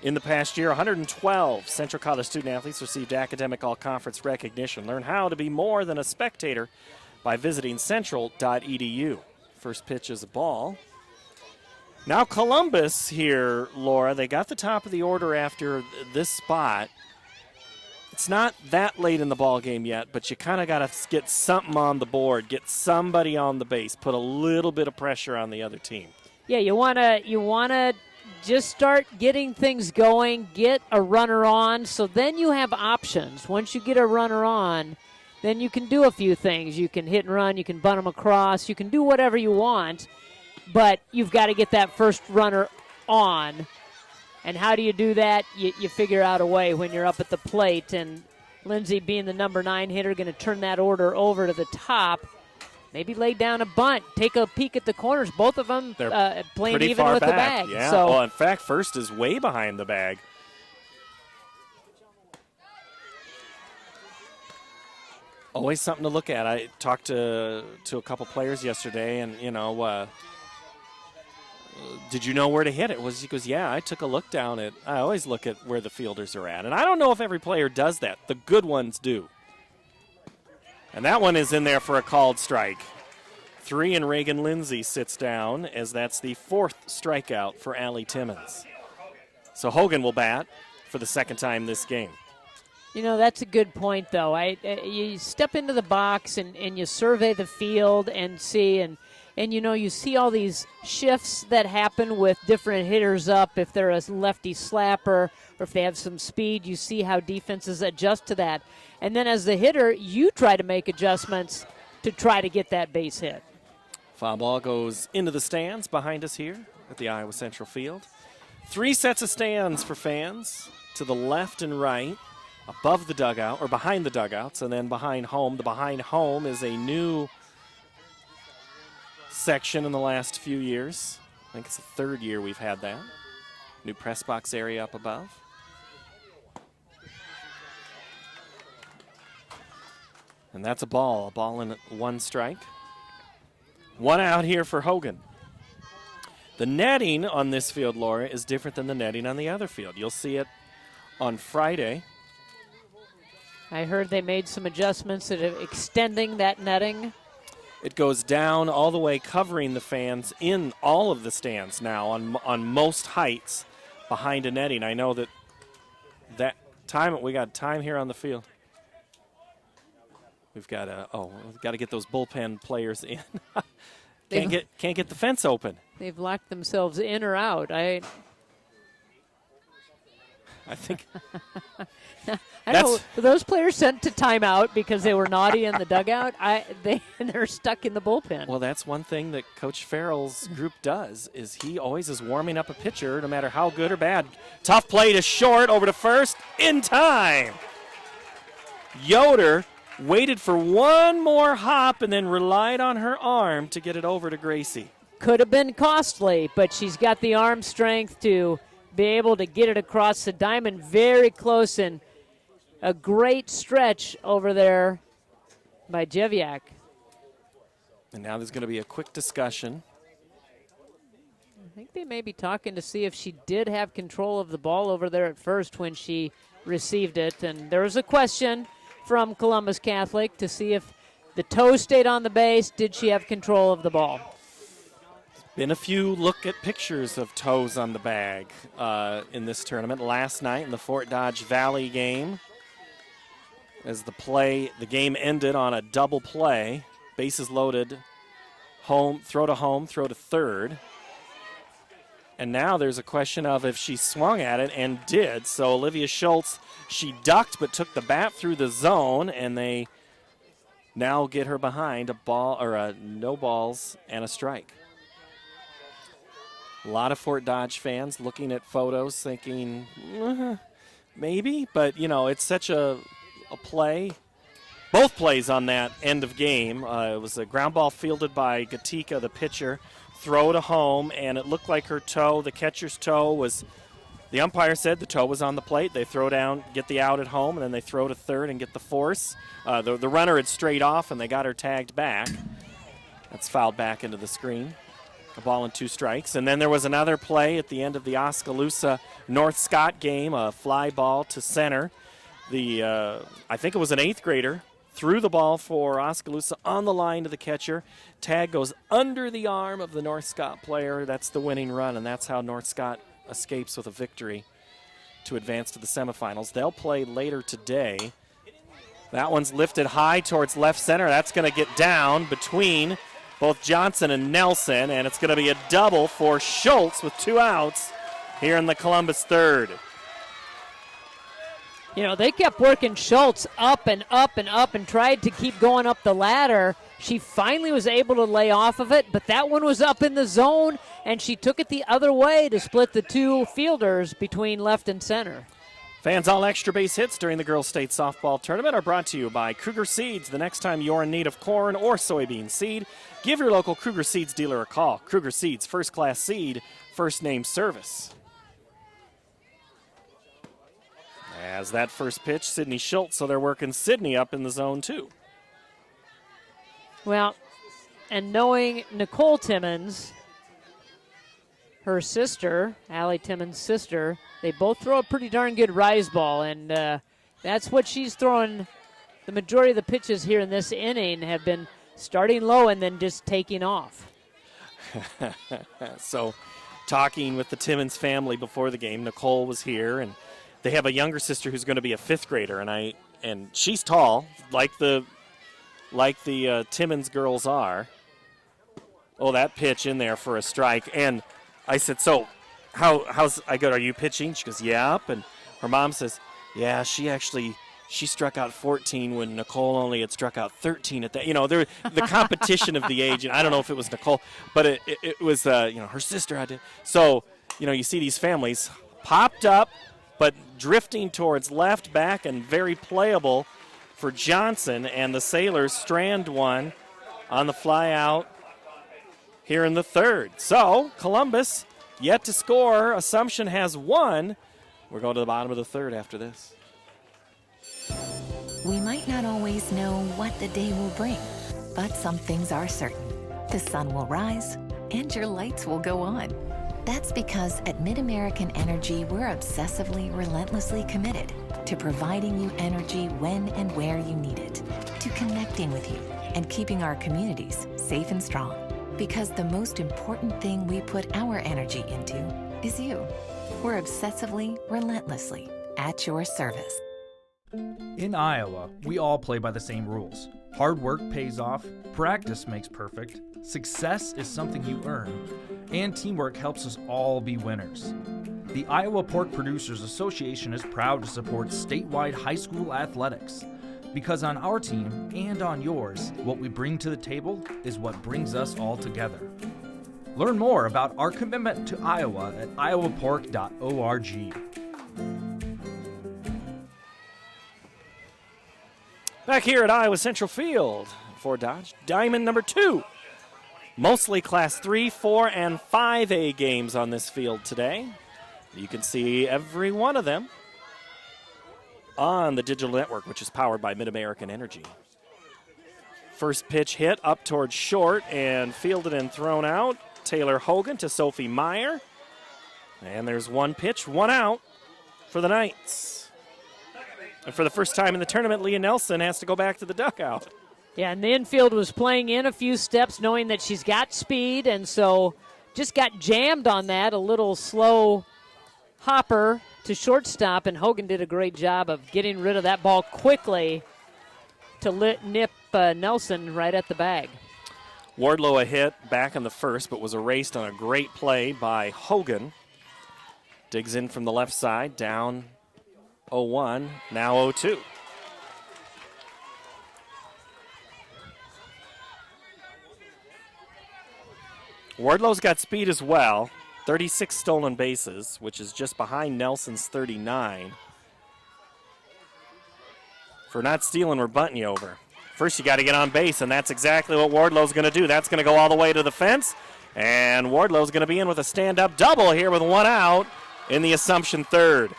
In the past year, 112 Central College student athletes received academic all-conference recognition. Learn how to be more than a spectator by visiting central.edu. First pitch is a ball. Now Columbus here, Laura, they got the top of the order after this spot. It's not that late in the ball game yet, but you kind of got to get something on the board, get somebody on the base, put a little bit of pressure on the other team. Yeah, you want to just start getting things going, get a runner on, so then you have options. Once you get a runner on, then you can do a few things. You can hit and run, you can bunt them across, you can do whatever you want. But you've got to get that first runner on. And how do you do that? You figure out a way when you're up at the plate. And Lindsay, being the number 9 hitter, going to turn that order over to the top. maybe lay down a bunt, take a peek at the corners. Both of them They're playing pretty even far with back. the bag. Yeah. So, well, in fact, first is way behind the bag. Always something to look at. I talked to a couple players yesterday, and did you know where to hit it? He goes, yeah, I took a look down at. I always look at where the fielders are at, and I don't know if every player does that. The good ones do. And that one is in there for a called strike. 3, and Reagan Lindsay sits down as that's the 4th strikeout for Allie Timmons. So Hogan will bat for the second time this game. That's a good point, though. You step into the box and you survey the field and see, and you see all these shifts that happen with different hitters up. If they're a lefty slapper or if they have some speed, you see how defenses adjust to that. And then as the hitter, you try to make adjustments to try to get that base hit. Foul ball goes into the stands behind us here at the Iowa Central Field. 3 sets of stands for fans to the left and right, above the dugout, or behind the dugouts, and then behind home. The behind home is a new section in the last few years. I think it's the 3rd year we've had that. New press box area up above. And that's a ball in 1 strike. 1 out here for Hogan. The netting on this field, Laura, is different than the netting on the other field. You'll see it on Friday. I heard they made some adjustments that are extending that netting. It goes down all the way, covering the fans in all of the stands now on most heights behind a netting. I know that time, we got time here on the field. We've got we've got to get those bullpen players in. can't get the fence open. They've locked themselves in or out. I think. I know those players sent to timeout because they were naughty in the dugout. They're stuck in the bullpen. Well, that's one thing that Coach Farrell's group does, is he always is warming up a pitcher no matter how good or bad. Tough play to short, over to first, in time. Yoder waited for one more hop and then relied on her arm to get it over to Gracie. Could have been costly, but she's got the arm strength to be able to get it across the diamond very close, and a great stretch over there by Jeviak. And now there's going to be a quick discussion. I think they may be talking to see if she did have control of the ball over there at first when she received it. And there was a question from Columbus Catholic to see if the toe stayed on the base. Did she have control of the ball? Been a few look at pictures of toes on the bag in this tournament. Last night in the Fort Dodge Valley game, as the game ended on a double play, bases loaded, throw to third. And now there's a question of if she swung at it, and did. So Olivia Schultz, she ducked but took the bat through the zone, and they now get her behind a ball, or a no balls and a strike. A lot of Fort Dodge fans looking at photos thinking, maybe, but it's such a play. Both plays on that end of game. It was a ground ball fielded by Gatika, the pitcher, throw to home, and it looked like her toe, the catcher's toe, was, the umpire said the toe was on the plate. They throw down, get the out at home, and then they throw to third and get the force. The runner had strayed off, and they got her tagged back. That's fouled back into the screen. A ball and 2 strikes. And then there was another play at the end of the Oskaloosa North Scott game, a fly ball to center. I think it was an 8th grader, threw the ball for Oskaloosa on the line to the catcher. Tag goes under the arm of the North Scott player. That's the winning run, and that's how North Scott escapes with a victory to advance to the semifinals. They'll play later today. That one's lifted high towards left center. That's going to get down between both Johnson and Nelson, and it's going to be a double for Schultz with 2 outs here in the Columbus third. They kept working Schultz up and up and up and tried to keep going up the ladder. She finally was able to lay off of it, but that one was up in the zone, and she took it the other way to split the 2 fielders between left and center. In Fans, all extra base hits during the girls' state softball tournament are brought to you by Kruger Seeds. The next time you're in need of corn or soybean seed, give your local Kruger Seeds dealer a call. Kruger Seeds, first-class seed, first-name service. As that first pitch, Sydney Schultz, so they're working Sydney up in the zone, too. Well, and knowing Nicole Timmons, her sister, Allie Timmons' sister, they both throw a pretty darn good rise ball, and that's what she's throwing. The majority of the pitches here in this inning have been starting low and then just taking off. So, talking with the Timmons family before the game, Nicole was here, and they have a younger sister who's going to be a fifth grader, and she's tall, like the Timmons girls are. Oh, that pitch in there for a strike, and I said, so how's I go, are you pitching? She goes, yeah. And her mom says, yeah, she struck out 14 when Nicole only had struck out 13 at that. The competition of the age, and I don't know if it was Nicole, but it was, her sister had to. So, you see these families popped up, but drifting towards left back and very playable for Johnson, and the Sailors strand one on the fly out here in the third. So, Columbus yet to score. Assumption has one. We're going to the bottom of the third after this. We might not always know what the day will bring, but some things are certain. The sun will rise and your lights will go on. That's because at MidAmerican Energy, we're obsessively, relentlessly committed to providing you energy when and where you need it, to connecting with you and keeping our communities safe and strong. Because the most important thing we put our energy into is you. We're obsessively, relentlessly at your service. In Iowa, we all play by the same rules. Hard work pays off, practice makes perfect, success is something you earn, and teamwork helps us all be winners. The Iowa Pork Producers Association is proud to support statewide high school athletics. Because on our team and on yours, what we bring to the table is what brings us all together. Learn more about our commitment to Iowa at iowapork.org. Back here at Iowa Central Field for Dodge, diamond number 2. Mostly Class 3, 4, and 5A games on this field today. You can see every one of them on the digital network, which is powered by MidAmerican Energy. First pitch hit up towards short and fielded and thrown out. Taylor Hogan to Sophie Meyer. And there's one pitch, one out for the Knights. And for the first time in the tournament, Leah Nelson has to go back to the dugout. Yeah, and the infield was playing in a few steps, knowing that she's got speed, and so just got jammed on that, a little slow hopper to shortstop, and Hogan did a great job of getting rid of that ball quickly to nip Nelson right at the bag. Wardlow a hit back in the first, but was erased on a great play by Hogan. Digs in from the left side, down 0-1, now 0-2. Wardlow's got speed as well. 36 stolen bases, which is just behind Nelson's 39. For not stealing, we're bunting you over. First, you got to get on base, and that's exactly what Wardlow's going to do. That's going to go all the way to the fence, and Wardlow's going to be in with a stand-up double here with one out in the Assumption third.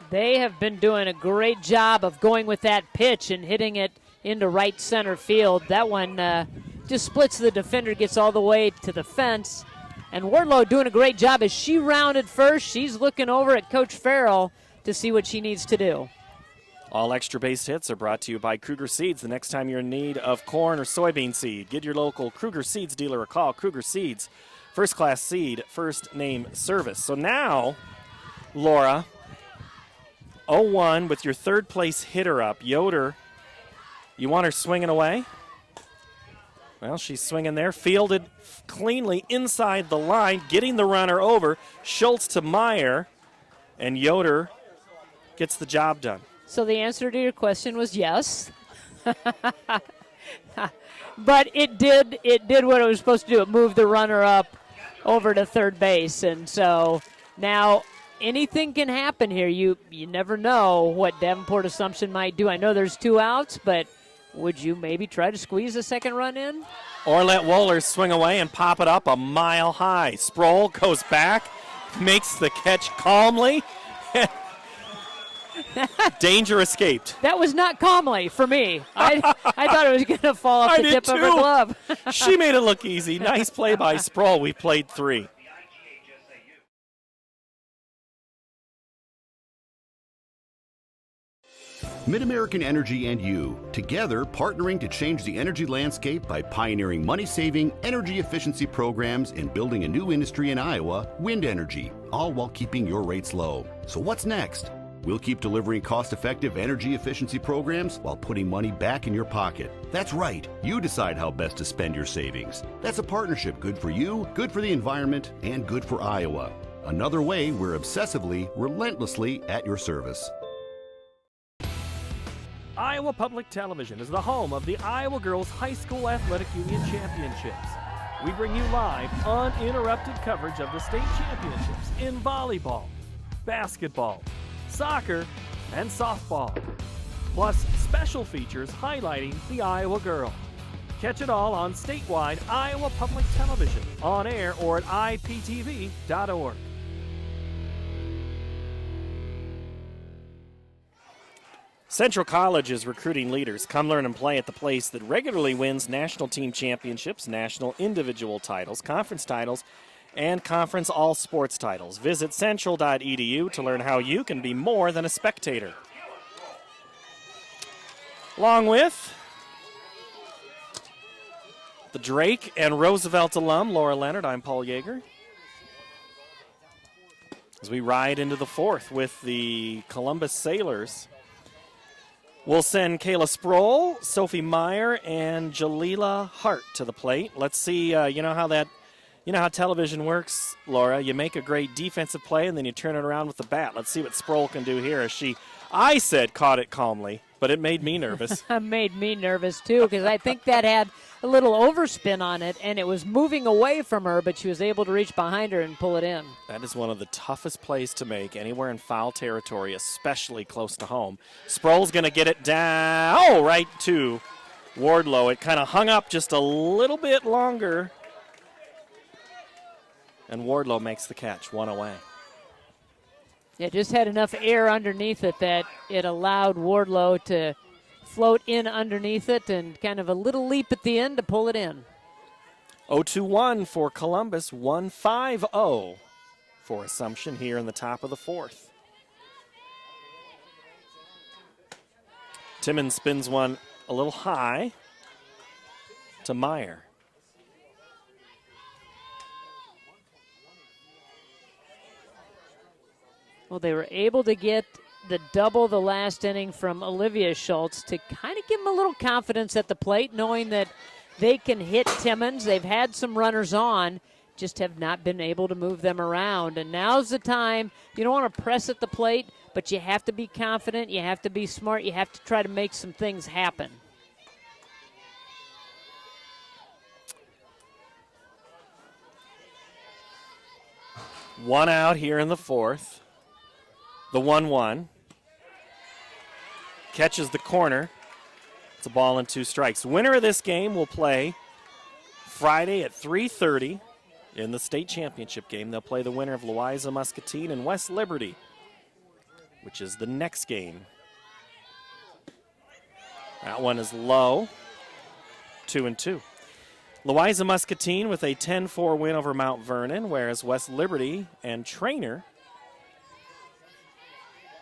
They have been doing a great job of going with that pitch and hitting it into right center field. That one just splits the defender, gets all the way to the fence. And Wardlow doing a great job as she rounded first. She's looking over at Coach Farrell to see what she needs to do. All extra base hits are brought to you by Kruger Seeds. The next time you're in need of corn or soybean seed, get your local Kruger Seeds dealer a call. Kruger Seeds, first-class seed, first-name service. So now, Laura, 0-1 with your third-place hitter up. Yoder, you want her swinging away? Well, she's swinging there, fielded cleanly inside the line, getting the runner over. Schultz to Meyer, and Yoder gets the job done. So the answer to your question was yes. But it did what it was supposed to do. It moved the runner up over to third base. And so now anything can happen here. You never know what Davenport Assumption might do. I know there's 2 outs, but would you maybe try to squeeze a second run in? Or let Wohlers swing away and pop it up a mile high. Sproul goes back, makes the catch calmly. Danger escaped. That was not calmly for me. I thought it was going to fall off the tip of her glove. She made it look easy. Nice play by Sproul. We played 3. Mid-American Energy and you, together partnering to change the energy landscape by pioneering money-saving, energy efficiency programs and building a new industry in Iowa, wind energy, all while keeping your rates low. So what's next? We'll keep delivering cost-effective energy efficiency programs while putting money back in your pocket. That's right. You decide how best to spend your savings. That's a partnership good for you, good for the environment, and good for Iowa. Another way we're obsessively, relentlessly at your service. Iowa Public Television is the home of the Iowa Girls High School Athletic Union Championships. We bring you live, uninterrupted coverage of the state championships in volleyball, basketball, soccer, and softball. Plus, special features highlighting the Iowa girl. Catch it all on statewide Iowa Public Television, on air or at iptv.org. Central College is recruiting leaders. Come learn and play at the place that regularly wins national team championships, national individual titles, and conference all sports titles. Visit central.edu to learn how you can be more than a spectator. Along with the Drake and Roosevelt alum, Laura Leonard, I'm Paul Yeager. As we ride into the 4th with the Columbus Sailors, we'll send Kayla Sproul, Sophie Meyer, and Jalila Hart to the plate. Let's see, you know how television works, Laura. You make a great defensive play, and then you turn it around with the bat. Let's see what Sproul can do here. I said caught it calmly, but it made me nervous. It made me nervous, too, because I think that had a little overspin on it, and it was moving away from her, but she was able to reach behind her and pull it in. That is one of the toughest plays to make anywhere in foul territory, especially close to home. Sproul's going to get it down, right to Wardlow. It kind of hung up just a little bit longer, and Wardlow makes the catch, 1 away. It just had enough air underneath it that it allowed Wardlow to float in underneath it and kind of a little leap at the end to pull it in. 0-2-1 for Columbus, 1-5-0 for Assumption here in the top of the 4th. Timmons spins one a little high to Meyer. Well, they were able to get the double the last inning from Olivia Schultz to kind of give them a little confidence at the plate, knowing that they can hit Timmons. They've had some runners on, just have not been able to move them around. And now's the time. You don't want to press at the plate, but you have to be confident. You have to be smart. You have to try to make some things happen. One out here in the 4th. The 1-1. Catches the corner. It's a ball and 2 strikes. Winner of this game will play Friday at 3:30 in the state championship game. They'll play the winner of Louisa Muscatine and West Liberty, which is the next game. That one is low. 2-2. Louisa Muscatine with a 10-4 win over Mount Vernon, whereas West Liberty and Trainer,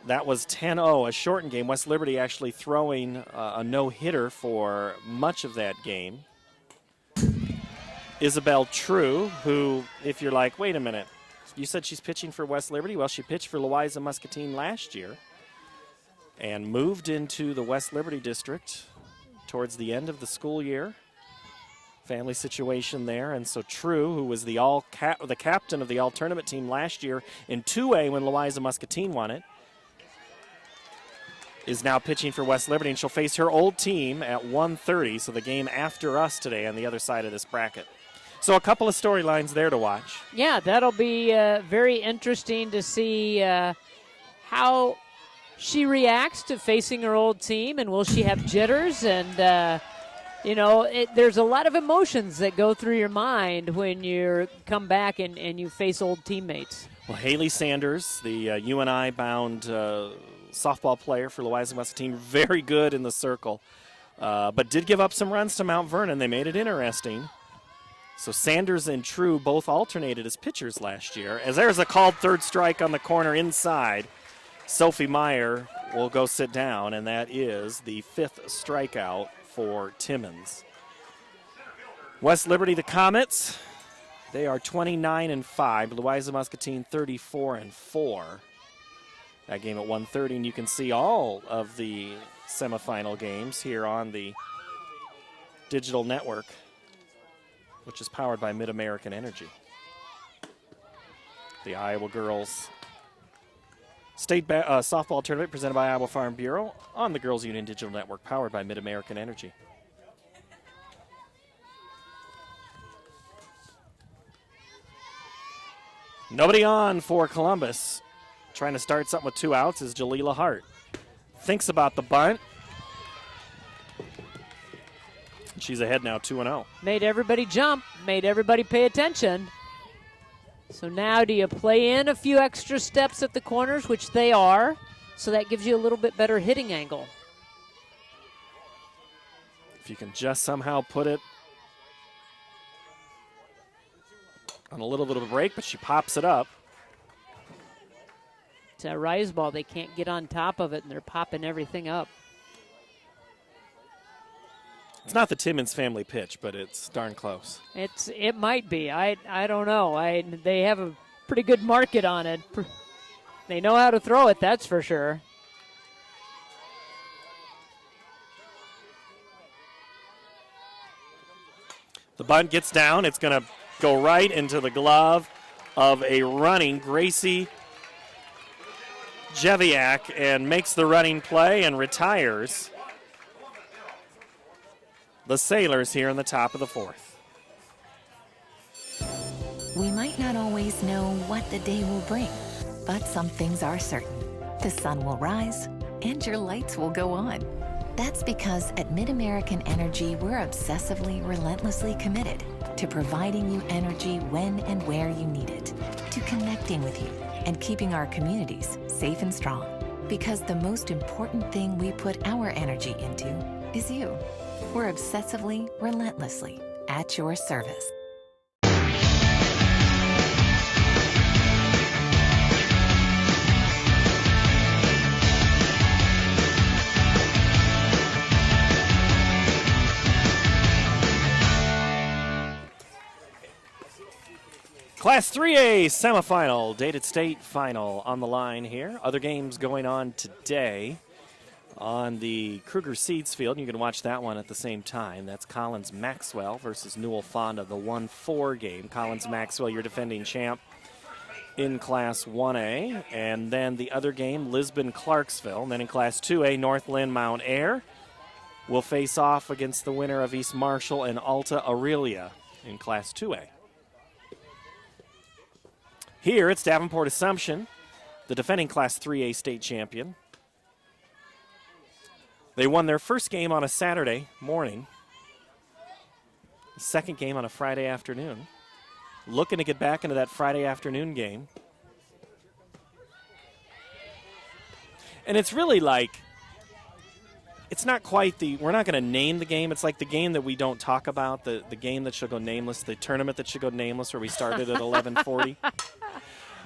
that was 10-0, a shortened game. West Liberty actually throwing a no-hitter for much of that game. Isabel True, who, if you're like, wait a minute, you said she's pitching for West Liberty? Well, she pitched for Louisa Muscatine last year and moved into the West Liberty district towards the end of the school year. Family situation there, and so True, who was the captain of the all-tournament team last year in 2A when Louisa Muscatine won it, is now pitching for West Liberty, and she'll face her old team at 1:30, so the game after us today on the other side of this bracket. So a couple of storylines there to watch. Yeah, that'll be very interesting to see how she reacts to facing her old team, and will she have jitters? And, there's a lot of emotions that go through your mind when you come back and you face old teammates. Well, Haley Sanders, the UNI-bound softball player for Louisa Muscatine, very good in the circle, but did give up some runs to Mount Vernon. They made it interesting. So Sanders and True both alternated as pitchers last year. As there's a called third strike on the corner inside, Sophie Meyer will go sit down, and that is the 5th strikeout for Timmons. West Liberty, the Comets, they are 29-5. Louisa Muscatine 34-4. That game at 1:30, and you can see all of the semifinal games here on the digital network, which is powered by Mid-American Energy. The Iowa Girls State Softball Tournament presented by Iowa Farm Bureau on the Girls Union Digital Network, powered by Mid-American Energy. Nobody on for Columbus. Trying to start something with 2 outs is Jalila Hart. Thinks about the bunt. She's ahead now, 2-0. Made everybody jump, made everybody pay attention. So now do you play in a few extra steps at the corners, which they are, so that gives you a little bit better hitting angle. If you can just somehow put it on a little bit of a break, but she pops it up. It's a rise ball. They can't get on top of it, and they're popping everything up. It's not the Timmons family pitch, but it's darn close. It might be. I don't know. They have a pretty good market on it. They know how to throw it, that's for sure. The bunt gets down. It's going to go right into the glove of a running Gracie Jeviak and makes the running play and retires the Sailors here in the top of the 4th. We might not always know what the day will bring, but some things are certain. The sun will rise and your lights will go on. That's because at Mid-American Energy, we're obsessively, relentlessly committed to providing you energy when and where you need it, to connecting with you and keeping our communities safe and strong. Because the most important thing we put our energy into is you. We're obsessively, relentlessly at your service. Class 3A semifinal, dated state final on the line here. Other games going on today on the Kruger Seeds field. You can watch that one at the same time. That's Collins Maxwell versus Newell Fonda, the 1-4 game. Collins Maxwell, your defending champ in Class 1A. And then the other game, Lisbon Clarksville. And then in Class 2A, Northland Mount Ayr will face off against the winner of East Marshall and Alta Aurelia in Class 2A. Here it's Davenport Assumption, the defending Class 3A state champion. They won their first game on a Saturday morning, the second game on a Friday afternoon. Looking to get back into that Friday afternoon game. And it's really like, it's not quite we're not going to name the game. It's like the game that we don't talk about, the game that should go nameless, the tournament that should go nameless, where we started at 11:40.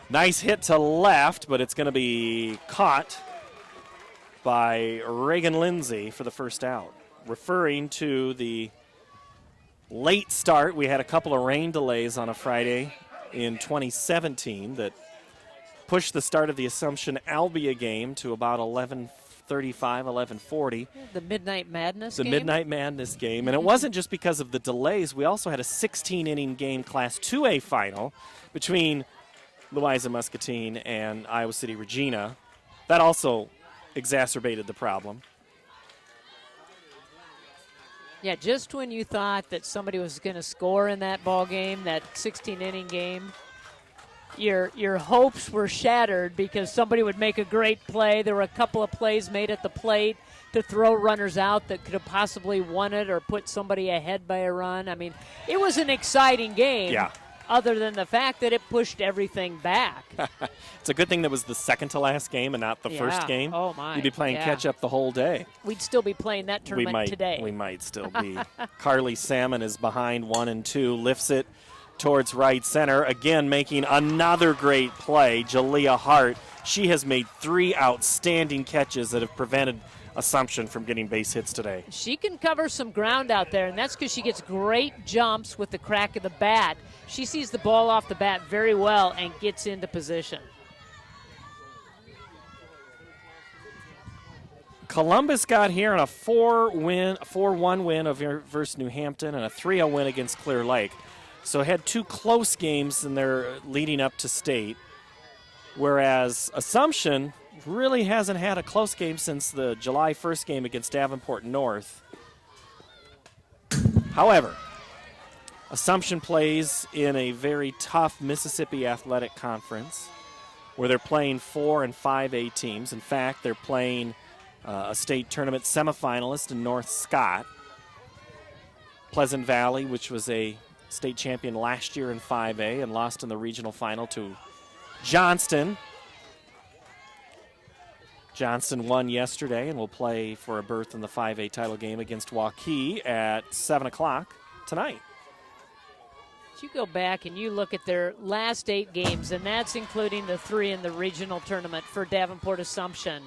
Nice hit to left, but it's going to be caught by Reagan Lindsay for the first out. Referring to the late start, we had a couple of rain delays on a Friday in 2017 that pushed the start of the Assumption Albia game to about 11:35, 11:40. The Midnight Madness game? The Midnight Madness game. And it wasn't just because of the delays. We also had a 16-inning game Class 2A final between Louisa Muscatine and Iowa City Regina. That also exacerbated the problem. Yeah, just when you thought that somebody was going to score in that ball game, that 16-inning game, your hopes were shattered because somebody would make a great play. There were a couple of plays made at the plate to throw runners out that could have possibly won it or put somebody ahead by a run. I mean, it was an exciting game. Yeah. Other than the fact that it pushed everything back. It's a good thing that was the second to last game and not the first game. Oh, my. You'd be playing catch-up the whole day. We'd still be playing that tournament today. We might still be. Carly Salmon is behind 1-2, lifts it towards right center, again making another great play. Jalea Hart, she has made 3 outstanding catches that have prevented Assumption from getting base hits today. She can cover some ground out there, and that's because she gets great jumps with the crack of the bat. She sees the ball off the bat very well and gets into position. Columbus got here on a 4-1 win versus New Hampton and a 3-0 win against Clear Lake. So had 2 close games in their leading up to state, whereas Assumption really hasn't had a close game since the July 1st game against Davenport North. However, Assumption plays in a very tough Mississippi Athletic Conference where they're playing 4 and 5A teams. In fact, they're playing a state tournament semifinalist in North Scott. Pleasant Valley, which was a state champion last year in 5A and lost in the regional final to Johnston. Johnston won yesterday and will play for a berth in the 5A title game against Waukee at 7 o'clock tonight. You go back and you look at their last 8 games, and that's including the 3 in the regional tournament for Davenport Assumption.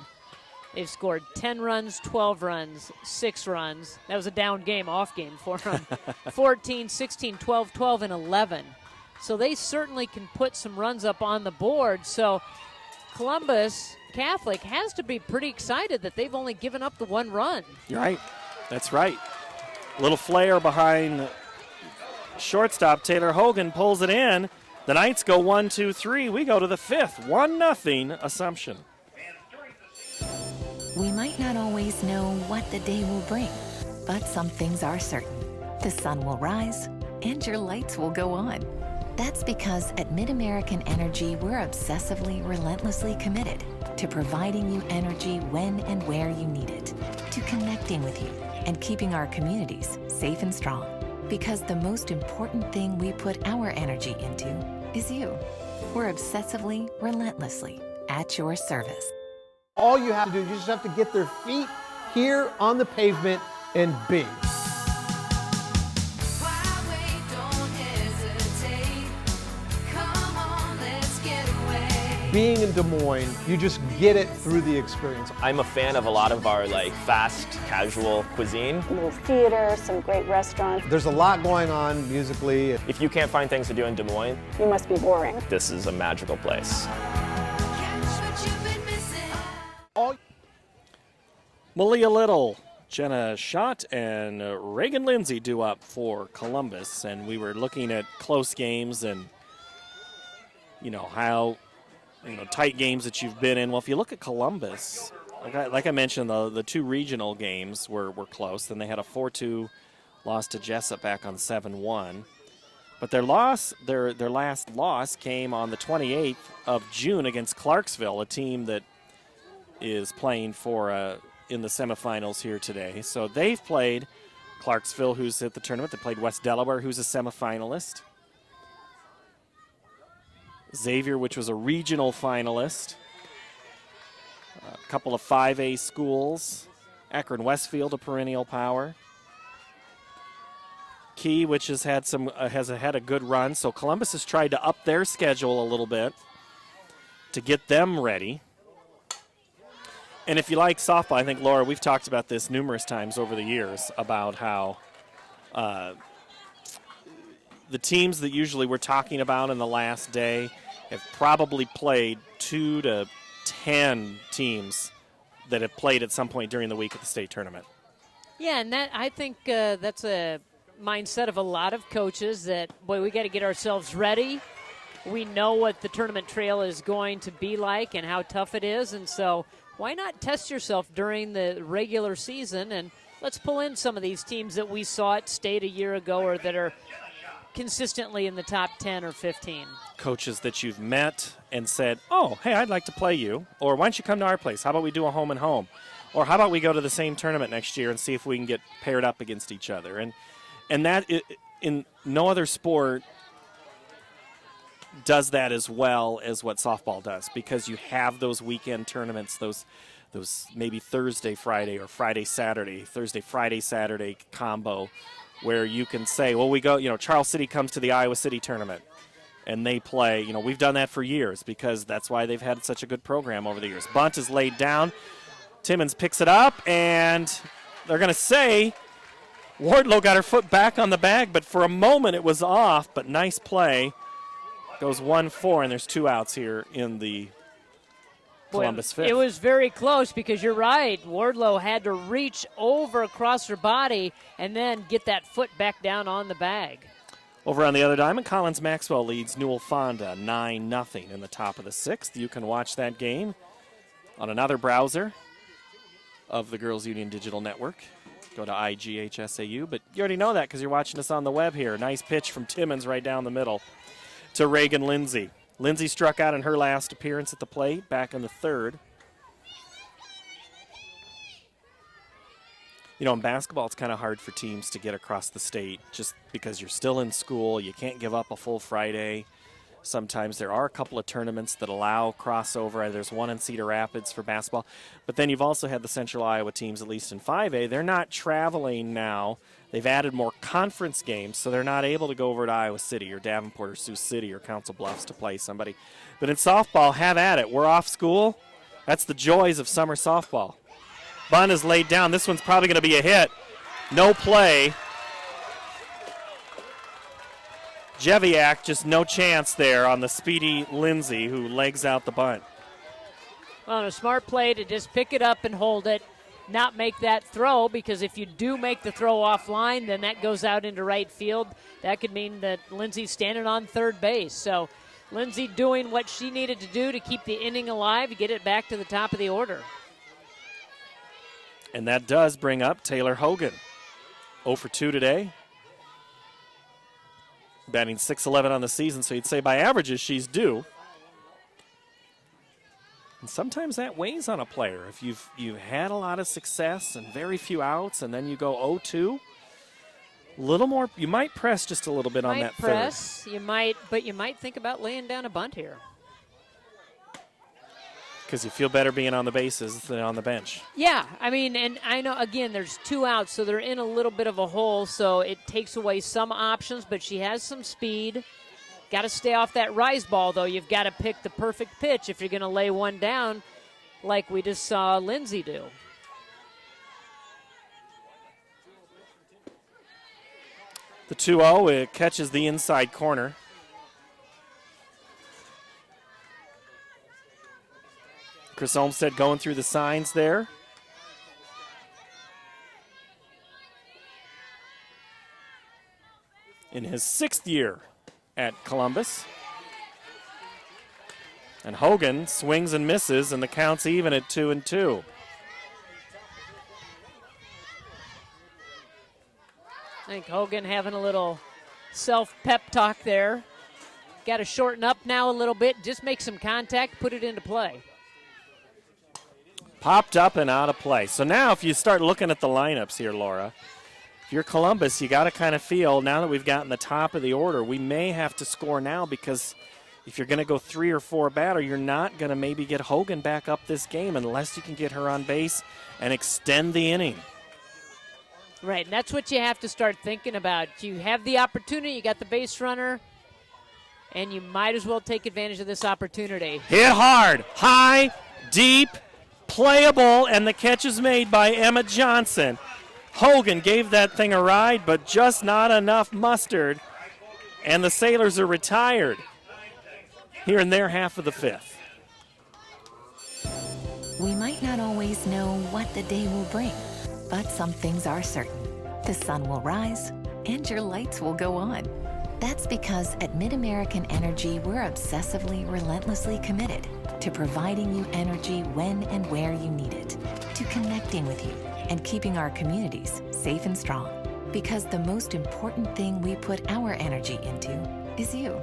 They've scored 10 runs, 12 runs, 6 runs. That was a down game, off game for them. 14, 16, 12, 12, and 11. So they certainly can put some runs up on the board. So Columbus Catholic has to be pretty excited that they've only given up the 1 run. You're right. That's right. A little flare behind shortstop. Taylor Hogan pulls it in. The Knights go 1-2-3. We go to the 5th. 1-0 Assumption. We might not always know what the day will bring, but some things are certain. The sun will rise and your lights will go on. That's because at Mid-American Energy, we're obsessively, relentlessly committed to providing you energy when and where you need it, to connecting with you and keeping our communities safe and strong. Because the most important thing we put our energy into is you. We're obsessively, relentlessly at your service. All you have to do is you just have to get their feet here on the pavement and be. Being in Des Moines, you just get it through the experience. I'm a fan of a lot of our fast, casual cuisine. A little theater, some great restaurants. There's a lot going on musically. If you can't find things to do in Des Moines, you must be boring. This is a magical place. Malia Little, Jenna Schott, and Reagan Lindsay do up for Columbus. And we were looking at close games and, how tight games that you've been in. Well, if you look at Columbus, like I mentioned, the 2 regional games were close. Then they had a 4-2 loss to Jessup back on 7-1. But their last loss came on the 28th of June against Clarksville, a team that is playing for in the semifinals here today. So they've played Clarksville, who's at the tournament. They played West Delaware, who's a semifinalist. Xavier, which was a regional finalist. A couple of 5A schools. Akron Westfield, a perennial power. Key, which has had a good run. So Columbus has tried to up their schedule a little bit to get them ready. And if you like softball, I think, Laura, we've talked about this numerous times over the years about how the teams that usually we're talking about in the last day have probably played 2 to 10 teams that have played at some point during the week at the state tournament. Yeah, and I think that's a mindset of a lot of coaches that, boy, we got to get ourselves ready. We know what the tournament trail is going to be like and how tough it is, and so why not test yourself during the regular season? And let's pull in some of these teams that we saw at state a year ago or that are consistently in the top 10 or 15. Coaches that you've met and said, oh, hey, I'd like to play you. Or why don't you come to our place? How about we do a home and home? Or how about we go to the same tournament next year and see if we can get paired up against each other? And that, in no other sport, does that as well as what softball does, because you have those weekend tournaments, those maybe Thursday, Friday, or Friday, Saturday, Thursday, Friday, Saturday combo, where you can say, well, we go, Charles City comes to the Iowa City tournament, and they play. We've done that for years because that's why they've had such a good program over the years. Bunt is laid down. Timmons picks it up, and they're going to say Wardlow got her foot back on the bag, but for a moment it was off, but nice play. Goes 1-4, and there's 2 outs here in the Columbus fifth. It was very close because you're right. Wardlow had to reach over across her body and then get that foot back down on the bag. Over on the other diamond, Collins Maxwell leads Newell Fonda 9-0 in the top of the 6th. You can watch that game on another browser of the Girls Union Digital Network. Go to IGHSAU, but you already know that because you're watching us on the web here. Nice pitch from Timmons right down the middle to Reagan Lindsay. Lindsay struck out in her last appearance at the plate back in the 3rd. In basketball, it's kind of hard for teams to get across the state just because you're still in school. You can't give up a full Friday. Sometimes there are a couple of tournaments that allow crossover. There's one in Cedar Rapids for basketball. But then you've also had the Central Iowa teams, at least in 5A. They're not traveling now. They've added more conference games, so they're not able to go over to Iowa City or Davenport or Sioux City or Council Bluffs to play somebody. But in softball, have at it. We're off school. That's the joys of summer softball. Bunt is laid down. This one's probably going to be a hit. No play. Jeviak, just no chance there on the speedy Lindsay, who legs out the bunt. Well, a smart play to just pick it up and hold it, not make that throw, because if you do make the throw offline, then that goes out into right field. That could mean that Lindsay's standing on third base. So Lindsay doing what she needed to do to keep the inning alive, get it back to the top of the order. And that does bring up Taylor Hogan. 0 for 2 today. Batting .611 on the season, so you'd say by averages she's due. And sometimes that weighs on a player. If you've had a lot of success and very few outs, and then you go 0-2, a little more, you might press just a little bit on that press, third. You might think about laying down a bunt here. Because you feel better being on the bases than on the bench. Yeah, and I know, again, there's 2 outs, so they're in a little bit of a hole, so it takes away some options, but she has some speed. Got to stay off that rise ball, though. You've got to pick the perfect pitch if you're going to lay one down like we just saw Lindsay do. The 2-0, it catches the inside corner. Chris Olmstead going through the signs there. In his 6th year at Columbus. And Hogan swings and misses, and the count's even at 2-2. I think Hogan having a little self-pep talk there. Got to shorten up now a little bit, just make some contact, put it into play. Popped up and out of play. So now if you start looking at the lineups here, Laura, if you're Columbus, you got to kind of feel, now that we've gotten the top of the order, we may have to score now, because if you're going to go 3 or 4 batter, you're not going to maybe get Hogan back up this game unless you can get her on base and extend the inning. Right, and that's what you have to start thinking about. You have the opportunity, you got the base runner, and you might as well take advantage of this opportunity. Hit hard, high, deep, playable, and the catch is made by Emma Johnson. Hogan gave that thing a ride, but just not enough mustard, and the Sailors are retired here in their half of the 5th. We might not always know what the day will bring, but some things are certain. The sun will rise, and your lights will go on. That's because at MidAmerican Energy, we're obsessively, relentlessly committed to providing you energy when and where you need it, to connecting with you, and keeping our communities safe and strong. Because the most important thing we put our energy into is you.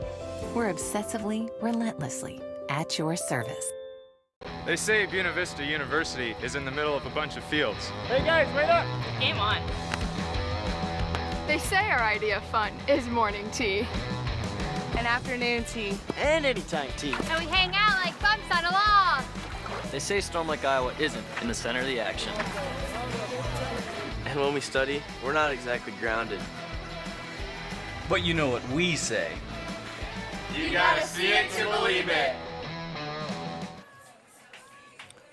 We're obsessively, relentlessly at your service. They say Buena Vista University is in the middle of a bunch of fields. Hey guys, wait up! Game on. They say our idea of fun is morning tea, and afternoon tea, And anytime tea. And we hang out like bumps on a log. They say Storm Lake, Iowa isn't in the center of the action. And when we study, we're not exactly grounded. But you know what we say. You gotta see it to believe it.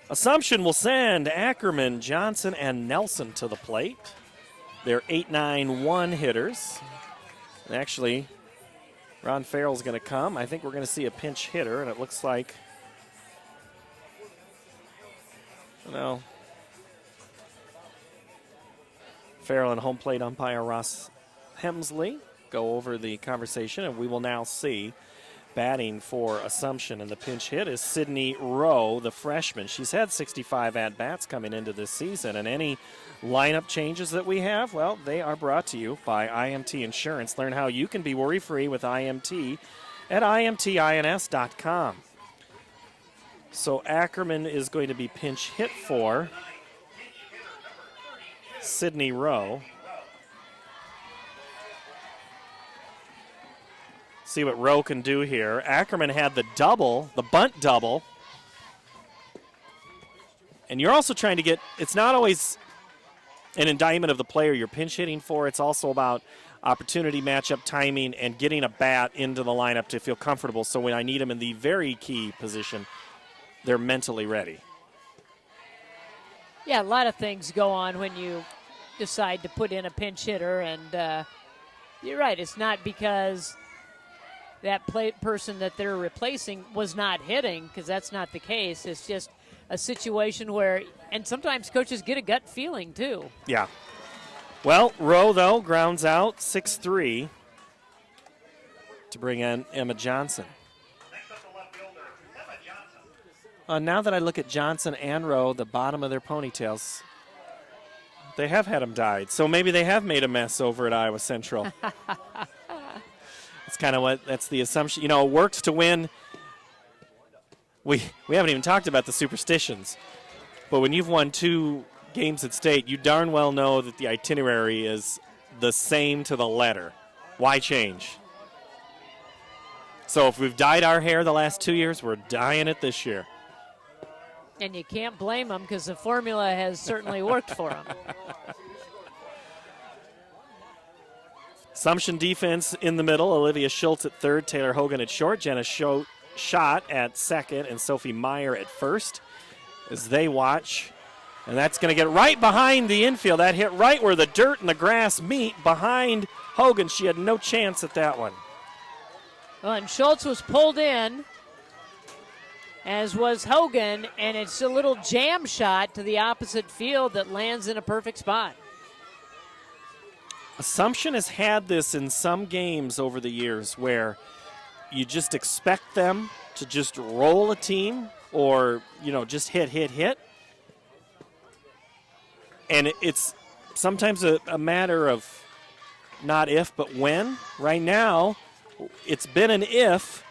Assumption will send Ackerman, Johnson, and Nelson to the plate. They're 8-9-1 hitters. And actually, Ron Farrell's going to come. I think we're going to see a pinch hitter, and it looks like, no. Farrell and home plate umpire Ross Hemsley go over the conversation, and we will now see batting for Assumption, and the pinch hit is Sydney Rowe, the freshman. She's had 65 at-bats coming into this season, and any lineup changes that we have, well, they are brought to you by IMT Insurance. Learn how you can be worry-free with IMT at imtins.com. So Ackerman is going to be pinch hit for Sydney Rowe. See what Rowe can do here. Ackerman had the double, the bunt double. And you're also trying to get, it's not always an indictment of the player you're pinch hitting for. It's also about opportunity, matchup, timing, and getting a bat into the lineup to feel comfortable. So when I need them in the very key position, they're mentally ready. Yeah, a lot of things go on when you decide to put in a pinch hitter. And you're right, it's not because that person that they're replacing was not hitting, because that's not the case. It's just a situation where, and sometimes coaches get a gut feeling too. Yeah. Well, Rowe, though, grounds out 6-3 to bring in Emma Johnson. Now that I look at Johnson and Rowe, the bottom of their ponytails, they have had them dyed. So maybe they have made a mess over at Iowa Central. That's kind of that's the assumption. You know, it works to win. We haven't even talked about the superstitions. But when you've won 2 games at state, you darn well know that the itinerary is the same to the letter. Why change? So if we've dyed our hair the last 2 years, we're dyeing it this year. And you can't blame them, because the formula has certainly worked for them. Assumption defense in the middle. Olivia Schultz at third, Taylor Hogan at short, Jenna Schott at second, and Sophie Meyer at first as they watch. And that's going to get right behind the infield. That hit right where the dirt and the grass meet behind Hogan. She had no chance at that one. Well, and Schultz was pulled in, as was Hogan, and it's a little jam shot to the opposite field that lands in a perfect spot. Assumption has had this in some games over the years where you just expect them to just roll a team or, you know, just hit. And it's sometimes a matter of not if, but when. Right now, it's been an if.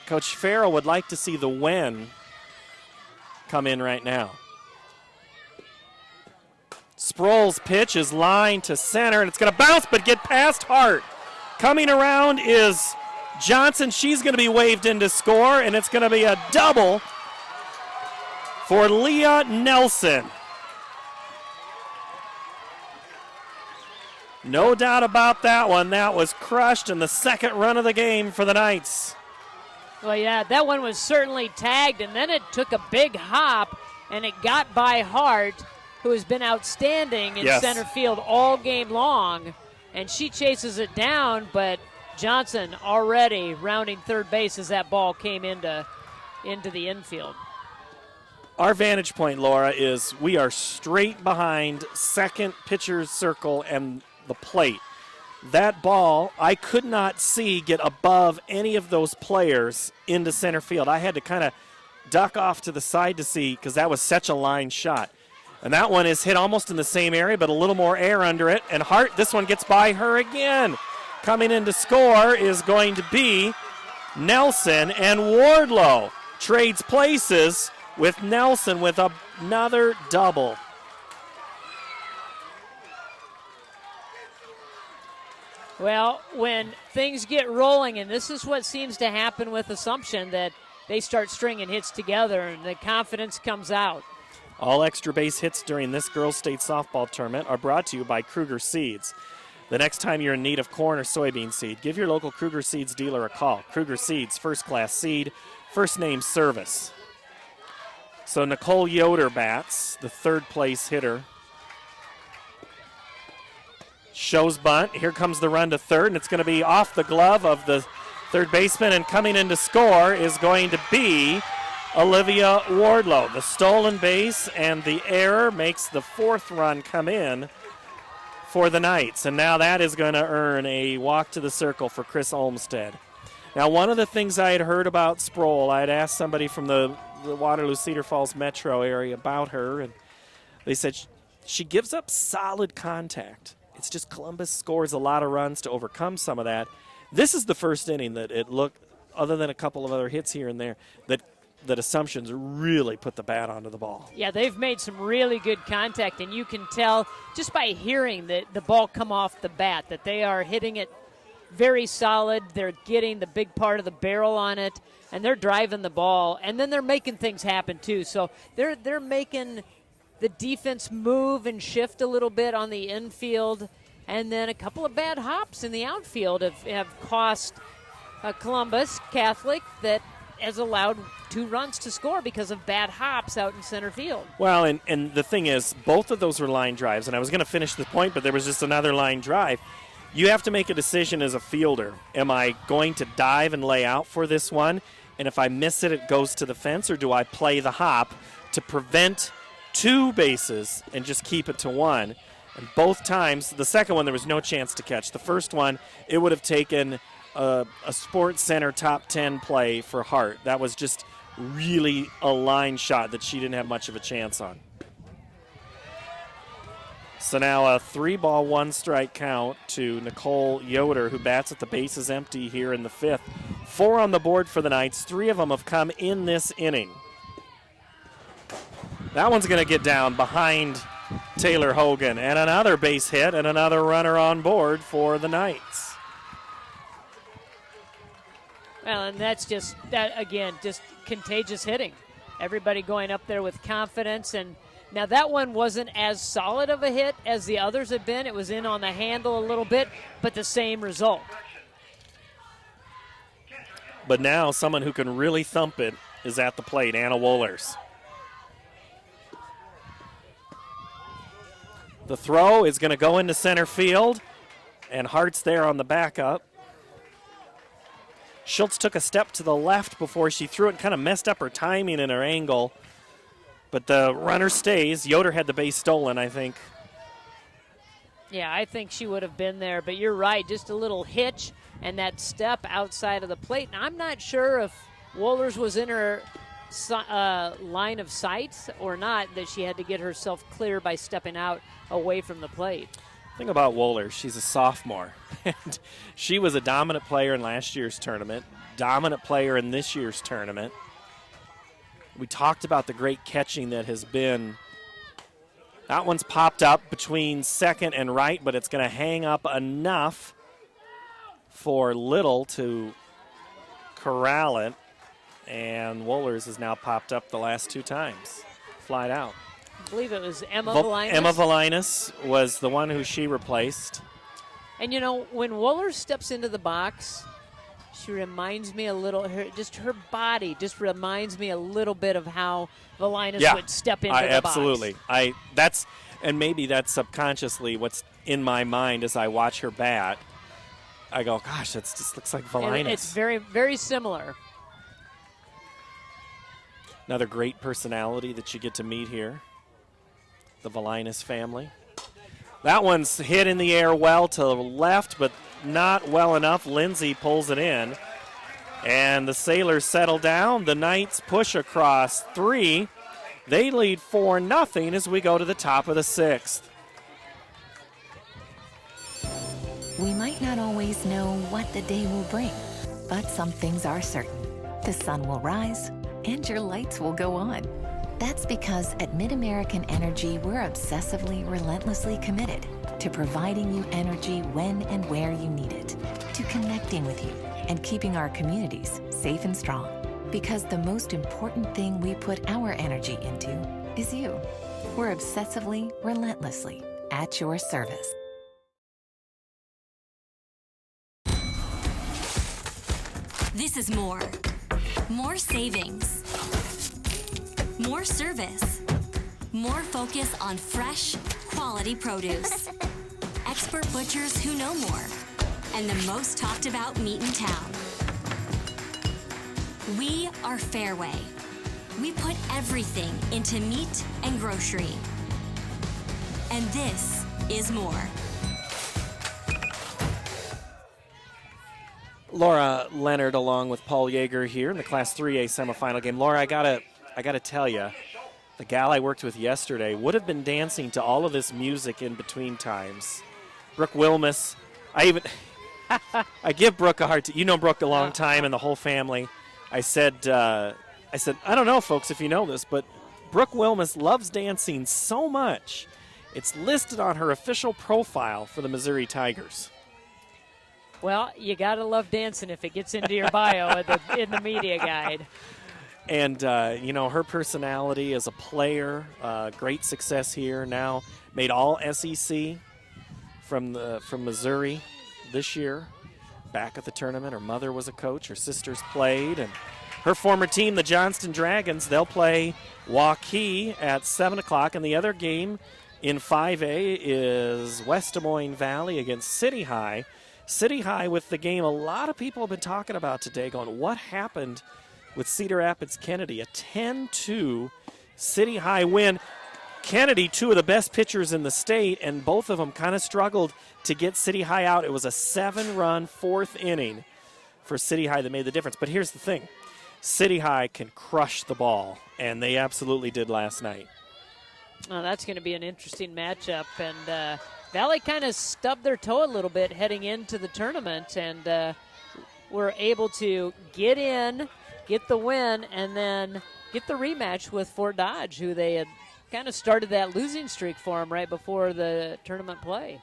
Coach Farrell would like to see the when come in right now. Sproul's pitch is lined to center, and it's going to bounce but get past Hart. Coming around is Johnson. She's going to be waved in to score, and it's going to be a double for Leah Nelson. No doubt about that one. That was crushed in the second run of the game for the Knights. Well, yeah, that one was certainly tagged, and then it took a big hop, and it got by Hart, who has been outstanding in center field all game long. And she chases it down, but Johnson already rounding third base as that ball came into the infield. Our vantage point, Laura, is we are straight behind second pitcher's circle and the plate. That ball, I could not see get above any of those players into center field. I had to kind of duck off to the side to see, because that was such a line shot. And that one is hit almost in the same area, but a little more air under it. And Hart, this one gets by her again. Coming in to score is going to be Nelson, and Wardlow trades places with Nelson with another double. Well, when things get rolling, and this is what seems to happen with Assumption, that they start stringing hits together and the confidence comes out. All extra base hits during this girls' state softball tournament are brought to you by Kruger Seeds. The next time you're in need of corn or soybean seed, give your local Kruger Seeds dealer a call. Kruger Seeds, first-class seed, first-name service. So Nicole Yoder bats, the third-place hitter. Shows bunt. Here comes the run to third, and it's going to be off the glove of the third baseman, and coming in to score is going to be Olivia Wardlow. The stolen base and the error makes the fourth run come in for the Knights, and now that is going to earn a walk to the circle for Chris Olmstead. Now, one of the things I had heard about Sproul, I had asked somebody from the Waterloo Cedar Falls metro area about her, and they said she gives up solid contact. It's just Columbus scores a lot of runs to overcome some of that. This is the first inning that it looked, other than a couple of other hits here and there, that Assumptions really put the bat onto the ball. Yeah, they've made some really good contact, and you can tell just by hearing the ball come off the bat that they are hitting it very solid. They're getting the big part of the barrel on it, and they're driving the ball, and then they're making things happen too. So they're making the defense move and shift a little bit on the infield, and then a couple of bad hops in the outfield have cost Columbus Catholic that has allowed 2 runs to score because of bad hops out in center field. Well, and the thing is, both of those were line drives, and I was going to finish the point, but there was just another line drive. You have to make a decision as a fielder. Am I going to dive and lay out for this one, and if I miss it, it goes to the fence, or do I play the hop to prevent 2 bases and just keep it to 1? And both times, the second one, there was no chance to catch. The first one, it would have taken a Sports Center top 10 play for Hart. That was just really a line shot that she didn't have much of a chance on. So now a 3-ball, 1-strike count to Nicole Yoder, who bats at the bases empty here in the 5th. 4 on the board for the Knights. 3 of them have come in this inning. That one's going to get down behind Taylor Hogan, and another base hit and another runner on board for the Knights. Well, and that's just contagious hitting. Everybody going up there with confidence. And now that one wasn't as solid of a hit as the others have been. It was in on the handle a little bit, but the same result. But now someone who can really thump it is at the plate, Anna Wohlers. The throw is going to go into center field, and Hart's there on the backup. Schultz took a step to the left before she threw it and kind of messed up her timing and her angle. But the runner stays. Yoder had the base stolen, I think. Yeah, I think she would have been there, but you're right. Just a little hitch and that step outside of the plate. And I'm not sure if Wohlers was in her line of sight or not, that she had to get herself clear by stepping out away from the plate. The thing about Wohlers, she's a sophomore. And she was a dominant player in last year's tournament, dominant player in this year's tournament. We talked about the great catching that has been. That one's popped up between second and right, but it's going to hang up enough for Little to corral it. And Wohlers has now popped up the last 2 times. Flied out. I believe it was Emma Valinas. Emma Valinas was the one who she replaced. And, you know, when Wohlers steps into the box, she reminds me a little, her body just reminds me a little bit of how Valinas would step into the absolutely. box. And maybe that's subconsciously what's in my mind as I watch her bat. I go, gosh, that just looks like Valinas. It's very, very similar. Another great personality that you get to meet here, the Valinas family. That one's hit in the air well to the left, but not well enough. Lindsay pulls it in, and the Sailors settle down. The Knights push across 3, They lead 4-0 as we go to the top of the 6th. We might not always know what the day will bring, but some things are certain. The sun will rise and your lights will go on. That's because at MidAmerican Energy, we're obsessively, relentlessly committed to providing you energy when and where you need it, to connecting with you and keeping our communities safe and strong. Because the most important thing we put our energy into is you. We're obsessively, relentlessly at your service. This is more. More savings. More service. More focus on fresh, quality produce. Expert butchers who know more. And the most talked about meat in town. We are Fairway. We put everything into meat and grocery. And this is more. Laura Leonard along with Paul Yeager here in the Class 3A semifinal game. Laura, I gotta tell you, the gal I worked with yesterday would have been dancing to all of this music in between times. Brooke Wilmus, I give Brooke a hard time. You know Brooke a long time and the whole family. I said, I don't know, folks, if you know this, but Brooke Wilmus loves dancing so much. It's listed on her official profile for the Missouri Tigers. Well, you got to love dancing if it gets into your bio in the media guide. And, her personality as a player, great success here. Now made all SEC from Missouri this year. Back at the tournament. Her mother was a coach. Her sisters played. And her former team, the Johnston Dragons, they'll play Waukee at 7 o'clock. And the other game in 5A is West Des Moines Valley against City High. City High with the game a lot of people have been talking about today, going, what happened with Cedar Rapids Kennedy? A 10-2 City High win. Kennedy, two of the best pitchers in the state, and both of them kind of struggled to get City High out. It was a 7-run fourth inning for City High that made the difference. But here's the thing. City High can crush the ball, and they absolutely did last night. Oh, that's going to be an interesting matchup, and Valley kind of stubbed their toe a little bit heading into the tournament, and were able to get in, get the win, and then get the rematch with Fort Dodge, who they had kind of started that losing streak for them right before the tournament play.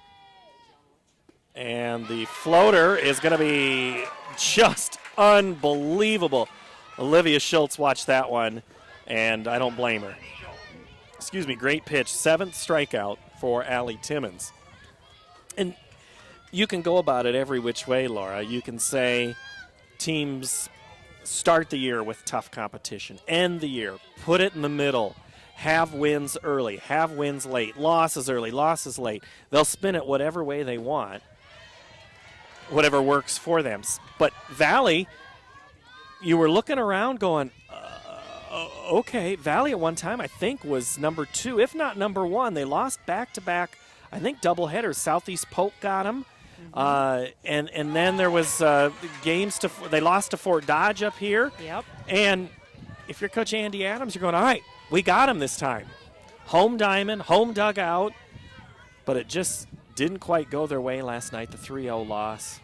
And the floater is going to be just unbelievable. Olivia Schultz watched that one, and I don't blame her. Excuse me, great pitch. 7th strikeout for Allie Timmons. And you can go about it every which way, Laura. You can say teams start the year with tough competition, end the year, put it in the middle, have wins early, have wins late, losses early, losses late. They'll spin it whatever way they want, whatever works for them. But Valley, you were looking around going, okay, Valley at one time I think was number 2, if not number 1. They lost back-to-back, I think, doubleheaders. Southeast Polk got them. And then there was games they lost to Fort Dodge up here. Yep. And if you're Coach Andy Adams, you're going, all right, we got him this time. Home diamond, home dugout, but it just didn't quite go their way last night, the 3-0 loss.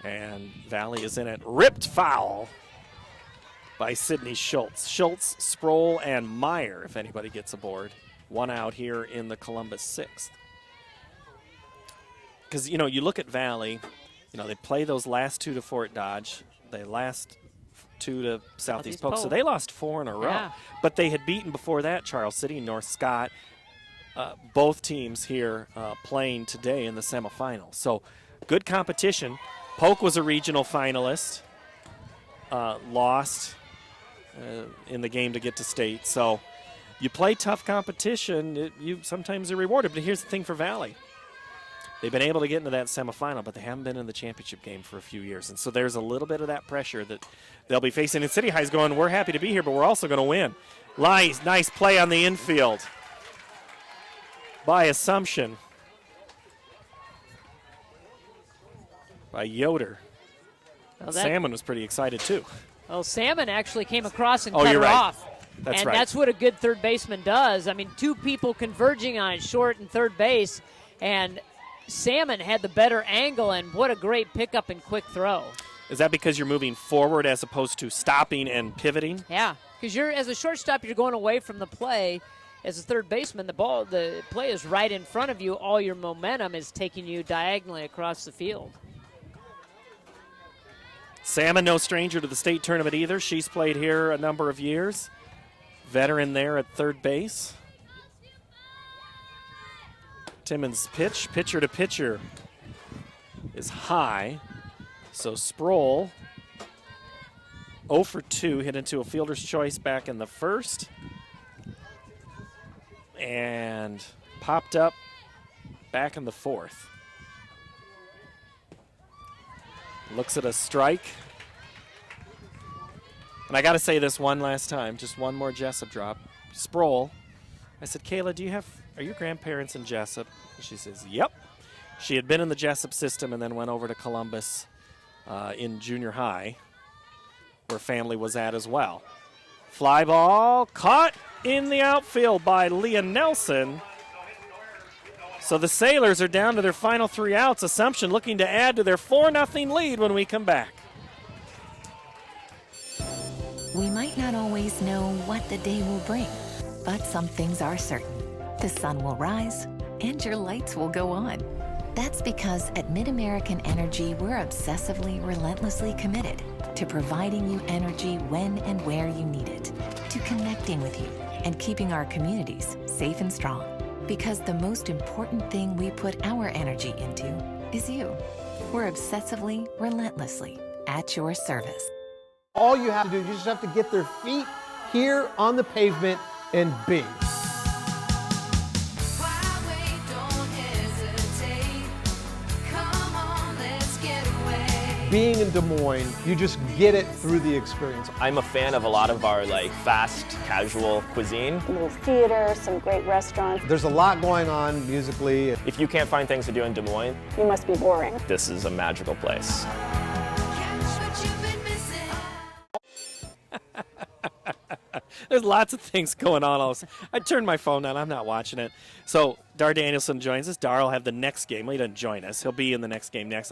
And Valley is in it. Ripped foul by Sydney Schultz. Schultz, Sproul, and Meyer, if anybody gets aboard. One out here in the Columbus 6th. Because, you look at Valley, they play those last 2 to Fort Dodge. They last 2 to Southeast Polk. So they lost 4 in a row. Yeah. But they had beaten before that Charles City, North Scott. Both teams here playing today in the semifinal. So good competition. Polk was a regional finalist. Lost in the game to get to state. So you play tough competition, you sometimes are rewarded. But here's the thing for Valley. They've been able to get into that semifinal, but they haven't been in the championship game for a few years. And so there's a little bit of that pressure that they'll be facing. And City High's going, we're happy to be here, but we're also going to win. Nice play on the infield by Assumption. By Yoder. Well, Salmon was pretty excited, too. Well, Salmon actually came across and cut her right. off. That's and right. that's what a good third baseman does. I mean, two people converging on it, short and third base, and Salmon had the better angle, and what a great pickup and quick throw. Is that because you're moving forward as opposed to stopping and pivoting? Yeah, because as a shortstop, you're going away from the play. As a third baseman, the play is right in front of you. All your momentum is taking you diagonally across the field. Salmon, no stranger to the state tournament either. She's played here a number of years. Veteran there at third base. Timmons' pitch, pitcher to pitcher, is high. So Sproul, 0 for 2, hit into a fielder's choice back in the first. And popped up back in the fourth. Looks at a strike. And I got to say this one last time, just one more Jessup drop. Sproul. I said, Kayla, are your grandparents in Jessup? And she says, yep. She had been in the Jessup system and then went over to Columbus in junior high, where family was at as well. Fly ball caught in the outfield by Leah Nelson. So the Sailors are down to their final 3 outs. Assumption looking to add to their 4-0 lead when we come back. We might not always know what the day will bring, but some things are certain. The sun will rise and your lights will go on. That's because at MidAmerican Energy, we're obsessively, relentlessly committed to providing you energy when and where you need it, to connecting with you and keeping our communities safe and strong. Because the most important thing we put our energy into is you. We're obsessively, relentlessly at your service. All you have to do, you just have to get their feet here on the pavement and bing. Being in Des Moines, you just get it through the experience. I'm a fan of a lot of our fast, casual cuisine. A little theater, some great restaurants. There's a lot going on musically. If you can't find things to do in Des Moines, You must be boring. this is a magical place. There's lots of things going on. I turned my phone on. I'm not watching it. So Dar Danielson joins us. Dar will have the next game. Well, he doesn't join us. He'll be in the next game next.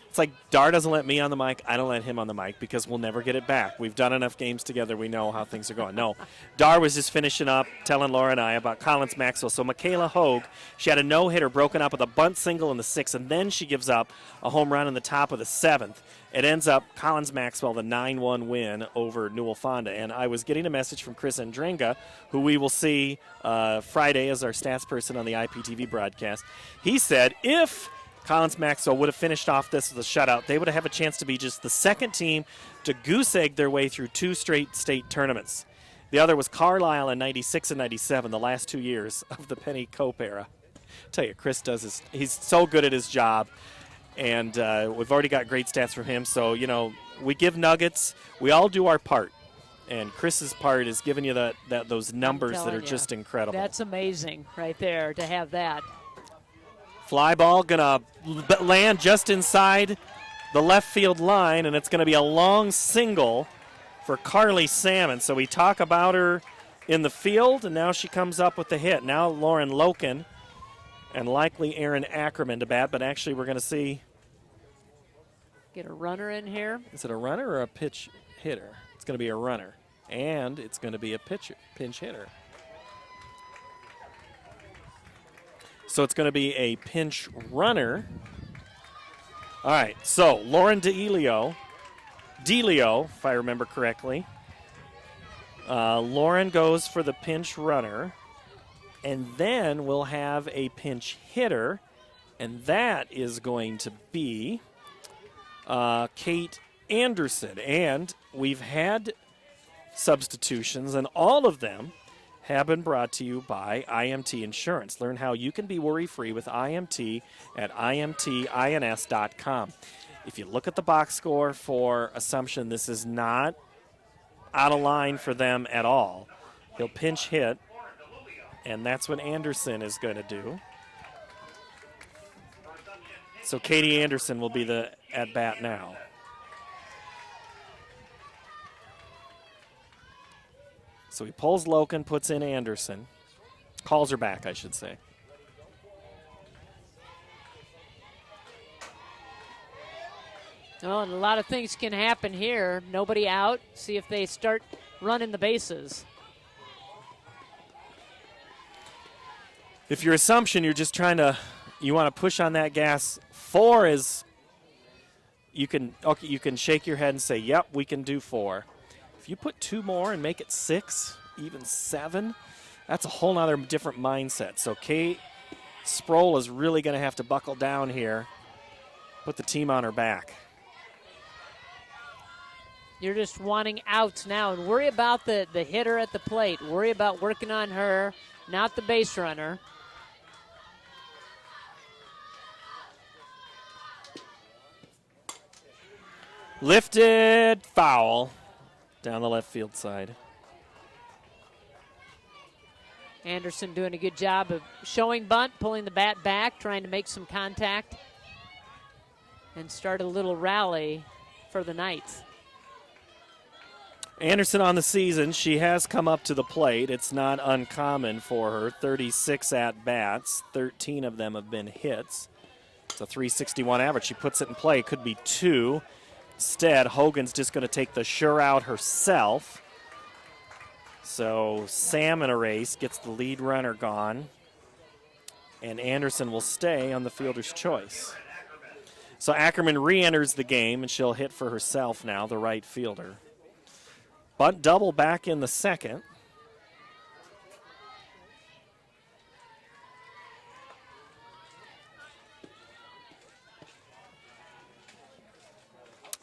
It's like Dar doesn't let me on the mic. I don't let him on the mic because we'll never get it back. We've done enough games together. We know how things are going. No, Dar was just finishing up telling Laura and I about Collins Maxwell. So Michaela Hogue, she had a no-hitter broken up with a bunt single in the 6th, and then she gives up a home run in the top of the 7th. It ends up Collins Maxwell, the 9-1 win over Newell Fonda. And I was getting a message from Chris Andringa, who we will see Friday as our stats person on the IPTV broadcast. He said if Collins Maxwell would have finished off this with a shutout, they would have a chance to be just the second team to goose egg their way through 2 straight state tournaments. The other was Carlisle in 96 and 97, the last 2 years of the Penny Cope era. I tell you, Chris he's so good at his job. And we've already got great stats from him. So, we give nuggets. We all do our part. And Chris's part is giving you those numbers that are just incredible. That's amazing right there to have that. Fly ball going to land just inside the left field line, and it's going to be a long single for Carly Salmon. So we talk about her in the field, and now she comes up with the hit. Now Lauren Loken and likely Aaron Ackerman to bat, but actually we're going to see. Get a runner in here. Is it a runner or a pitch hitter? It's going to be a runner, and it's going to be a pinch hitter. So it's going to be a pinch runner. All right, so Lauren DeLeo, if I remember correctly. Lauren goes for the pinch runner, and then we'll have a pinch hitter, and that is going to be Kate Anderson. And we've had substitutions, and all of them have been brought to you by IMT Insurance. Learn how you can be worry-free with IMT at imtins.com. If you look at the box score for Assumption, this is not out of line for them at all. He'll pinch hit, and that's what Anderson is going to do. So Katie Anderson will be the at-bat now. So he pulls Loken, puts in Anderson. Calls her back, I should say. Well, and a lot of things can happen here. Nobody out. See if they start running the bases. If your assumption, you're just you want to push on that gas. 4 is, you can shake your head and say, yep, we can do 4. If you put 2 more and make it 6, even 7, that's a whole nother different mindset. So Kate Sproul is really going to have to buckle down here, put the team on her back. You're just wanting outs now, and worry about the hitter at the plate. Worry about working on her, not the base runner. Lifted foul down the left field side. Anderson doing a good job of showing bunt, pulling the bat back, trying to make some contact, and start a little rally for the Knights. Anderson on the season, she has come up to the plate. It's not uncommon for her. 36 at-bats, 13 of them have been hits. It's a .361 average. She puts it in play. Could be 2. Instead, Hogan's just going to take the sure out herself. So Sam in a race gets the lead runner gone. And Anderson will stay on the fielder's choice. So Ackerman re-enters the game, and she'll hit for herself now, the right fielder. Bunt double back in the second.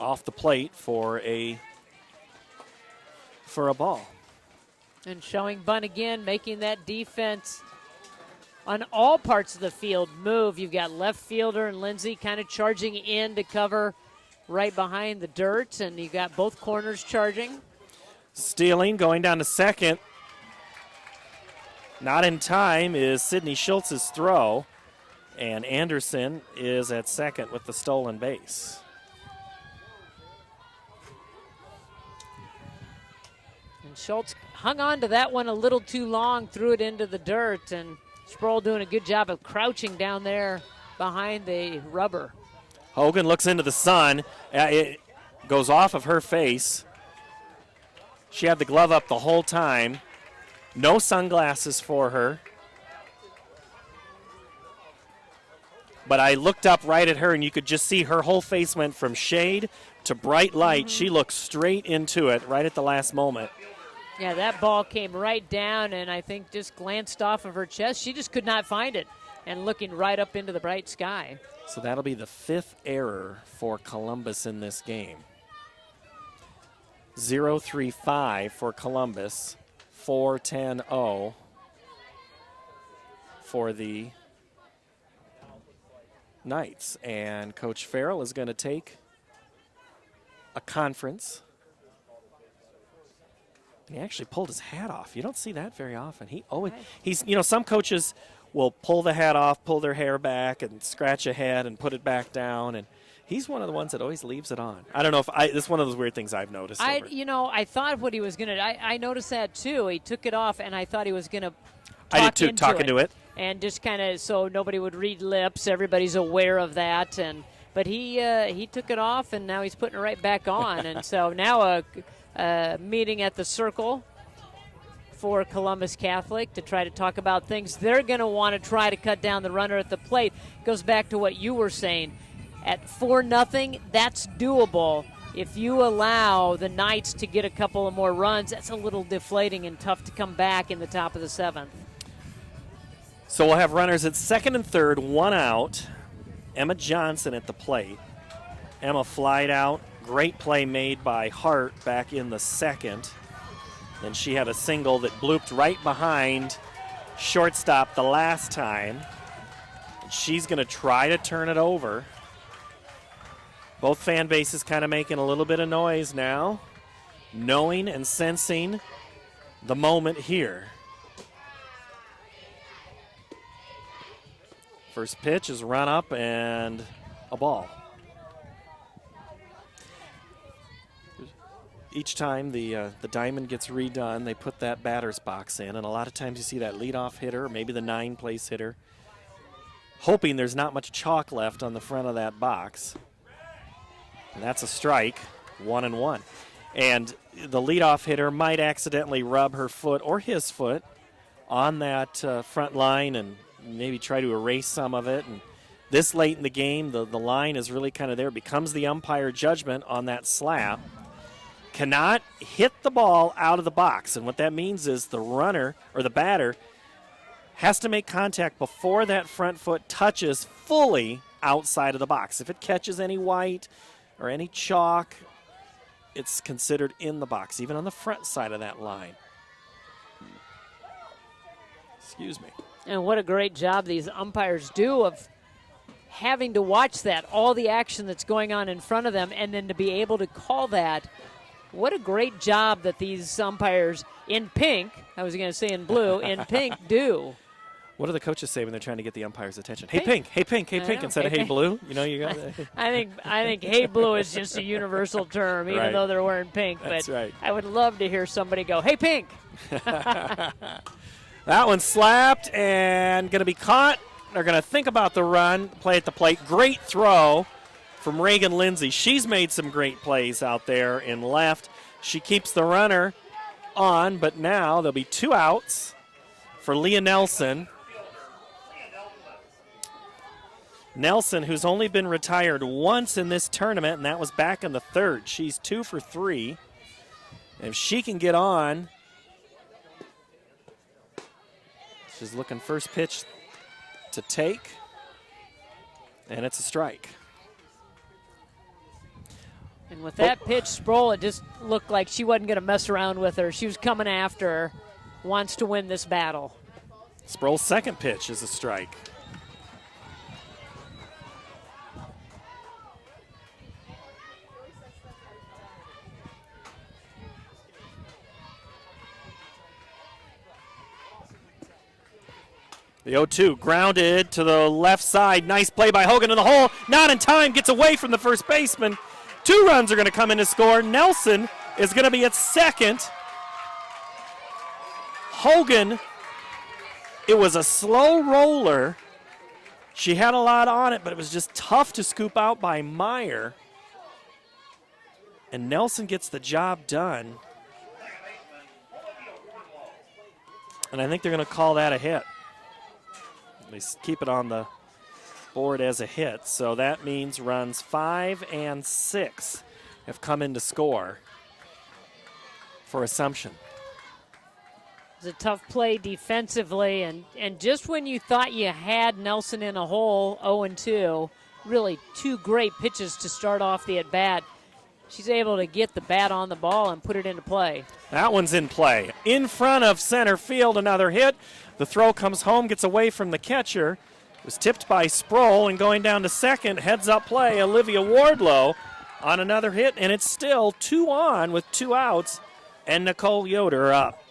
Off the plate for a ball. And showing bunt again, making that defense on all parts of the field move. You've got left fielder and Lindsay kind of charging in to cover right behind the dirt, and you got both corners charging. Stealing, going down to second. Not in time is Sydney Schultz's throw, and Anderson is at second with the stolen base. And Schultz hung on to that one a little too long, threw it into the dirt, and Sproul doing a good job of crouching down there behind the rubber. Hogan looks into the sun. It goes off of her face. She had the glove up the whole time. No sunglasses for her. But I looked up right at her, and you could just see her whole face went from shade to bright light. She looked straight into it right at the last moment. Yeah, that ball came right down and I think just glanced off of her chest. She just could not find it, and looking right up into the bright sky. So that'll be the 5th error for Columbus in this game. 0-3-5 for Columbus, 4-10-0 for the Knights. And Coach Farrell is going to take a conference. He actually pulled his hat off. You don't see that very often. He's some coaches will pull the hat off, pull their hair back, and scratch a head and put it back down. And he's one of the ones that always leaves it on. I don't know if this is one of those weird things I've noticed. I thought what he was going to. I noticed that too. He took it off, and I thought he was going to. I did too, talk into it. And just kind of so nobody would read lips. Everybody's aware of that, but he took it off, and now he's putting it right back on. And so now a meeting at the Circle for Columbus Catholic to try to talk about things they're going to want to try to cut down the runner at the plate. Goes back to what you were saying. At 4-0, that's doable. If you allow the Knights to get a couple of more runs, that's a little deflating and tough to come back in the top of the 7th. So we'll have runners at second and third, 1 out. Emma Johnson at the plate. Emma flied out. Great play made by Hart back in the second. And she had a single that blooped right behind shortstop the last time. She's going to try to turn it over. Both fan bases kind of making a little bit of noise now, knowing and sensing the moment here. First pitch is run up and a ball. each time the diamond gets redone, they put that batter's box in, and a lot of times you see that leadoff hitter, or maybe the 9th-place hitter, hoping there's not much chalk left on the front of that box. And that's a strike, 1-1. And the leadoff hitter might accidentally rub her foot or his foot on that front line and maybe try to erase some of it. And this late in the game, the line is really kind of there. It becomes the umpire judgment on that slap. Cannot hit the ball out of the box. And what that means is the runner or the batter has to make contact before that front foot touches fully outside of the box. If it catches any white or any chalk, it's considered in the box, even on the front side of that line. Excuse me. And what a great job these umpires do of having to watch that, all the action that's going on in front of them, and then to be able to call that. What a great job that these umpires in pink, I was going to say in blue, in pink do. What do the coaches say when they're trying to get the umpire's attention? Hey, pink, hey, pink, hey, pink, instead of hey, blue? You know, you got I think hey, blue is just a universal term, even though they're wearing pink. That's but right. I would love to hear somebody go, hey, pink. That one slapped and going to be caught. They're going to think about the run, play at the plate. Great throw from Reagan Lindsay. She's made some great plays out there in left. She keeps the runner on, but now there'll be 2 outs for Leah Nelson. Nelson, who's only been retired once in this tournament, and that was back in the 3rd. She's 2 for 3. And if she can get on, she's looking first pitch to take, and it's a strike. And with that pitch, Sproul, it just looked like she wasn't going to mess around with her. She was coming after her, wants to win this battle. Sproul's second pitch is a strike. The 0-2 grounded to the left side. Nice play by Hogan in the hole. Not in time. Gets away from the first baseman. 2 runs are going to come in to score. Nelson is going to be at second. Hogan, it was a slow roller. She had a lot on it, but it was just tough to scoop out by Meyer. And Nelson gets the job done. And I think they're going to call that a hit. At least keep it on the board as a hit. So that means runs 5 and 6 have come in to score for Assumption. It was a tough play defensively, and just when you thought you had Nelson in a hole, 0-2, really 2 great pitches to start off the at-bat. She's able to get the bat on the ball and put it into play. That one's in play. In front of center field, another hit. The throw comes home, gets away from the catcher. It was tipped by Sproul, and going down to second, heads up play, Olivia Wardlow on another hit, and it's still 2 on with 2 outs, and Nicole Yoder up.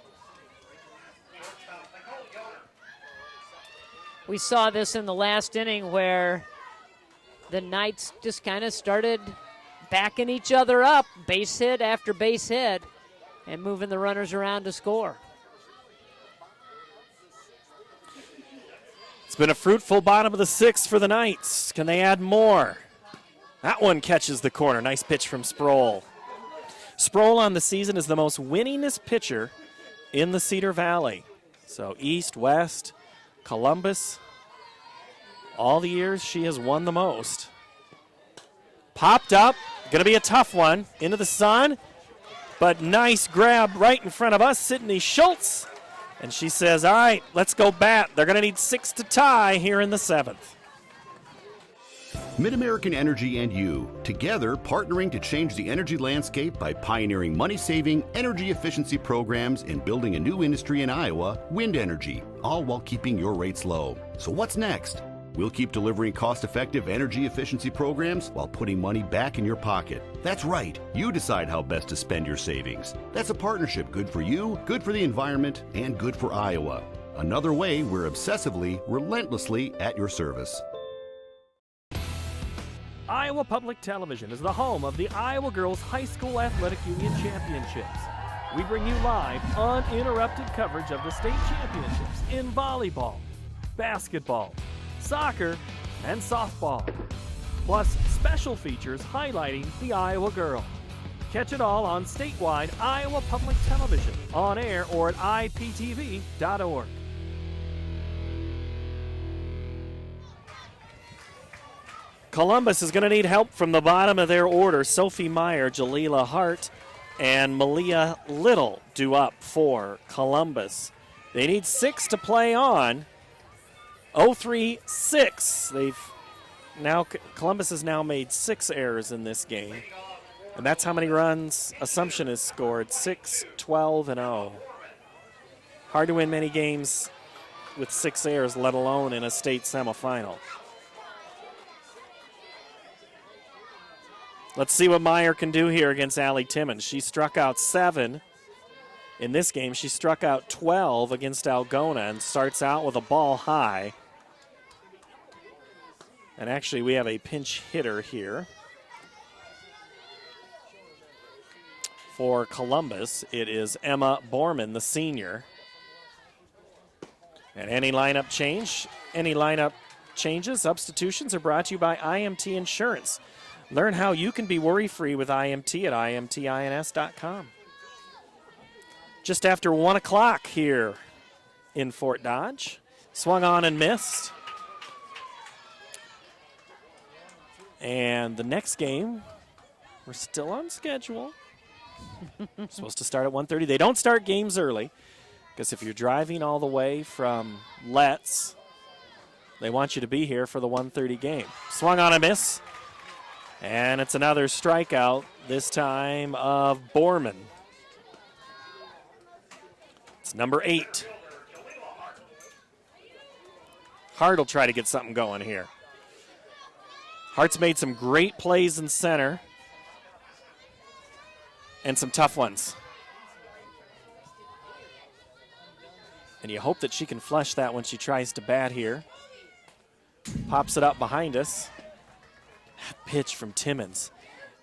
We saw this in the last inning where the Knights just kind of started backing each other up, base hit after base hit, and moving the runners around to score. It's been a fruitful bottom of the 6th for the Knights. Can they add more? That one catches the corner. Nice pitch from Sproul. Sproul on the season is the most winningest pitcher in the Cedar Valley. So East, West, Columbus, all the years she has won the most. Popped up, going to be a tough one, into the sun, but nice grab right in front of us, Sydney Schultz. And she says, all right, let's go bat. They're going to need 6 to tie here in the 7th. Mid-American Energy and you, together partnering to change the energy landscape by pioneering money-saving, energy efficiency programs and building a new industry in Iowa, wind energy, all while keeping your rates low. So what's next? We'll keep delivering cost-effective energy efficiency programs while putting money back in your pocket. That's right. You decide how best to spend your savings. That's a partnership good for you, good for the environment, and good for Iowa. Another way we're obsessively, relentlessly at your service. Iowa Public Television is the home of the Iowa Girls High School Athletic Union Championships. We bring you live, uninterrupted coverage of the state championships in volleyball, basketball, soccer, and softball. Plus, special features highlighting the Iowa girl. Catch it all on statewide Iowa Public Television, on air or at iptv.org. Columbus is going to need help from the bottom of their order. Sophie Meyer, Jalila Hart, and Malia Little due up for Columbus. They need 6 to play on. 0-3-6. Columbus has now made 6 errors in this game. And that's how many runs Assumption has scored, 6, 12, and 0. Hard to win many games with 6 errors, let alone in a state semifinal. Let's see what Meyer can do here against Allie Timmons. She struck out 7 in this game. She struck out 12 against Algona and starts out with a ball high. And actually, we have a pinch hitter here. For Columbus, it is Emma Borman, the senior. And any lineup changes, substitutions are brought to you by IMT Insurance. Learn how you can be worry-free with IMT at imtins.com. Just after 1 o'clock here in Fort Dodge. Swung on and missed. And the next game, we're still on schedule. Supposed to start at 1:30. They don't start games early because if you're driving all the way from Letts, they want you to be here for the 1:30 game. Swung on a miss. And it's another strikeout, this time of Borman. It's number 8. Hart will try to get something going here. Hart's made some great plays in center. And some tough ones. And you hope that she can flush that when she tries to bat here. Pops it up behind us. Pitch from Timmons.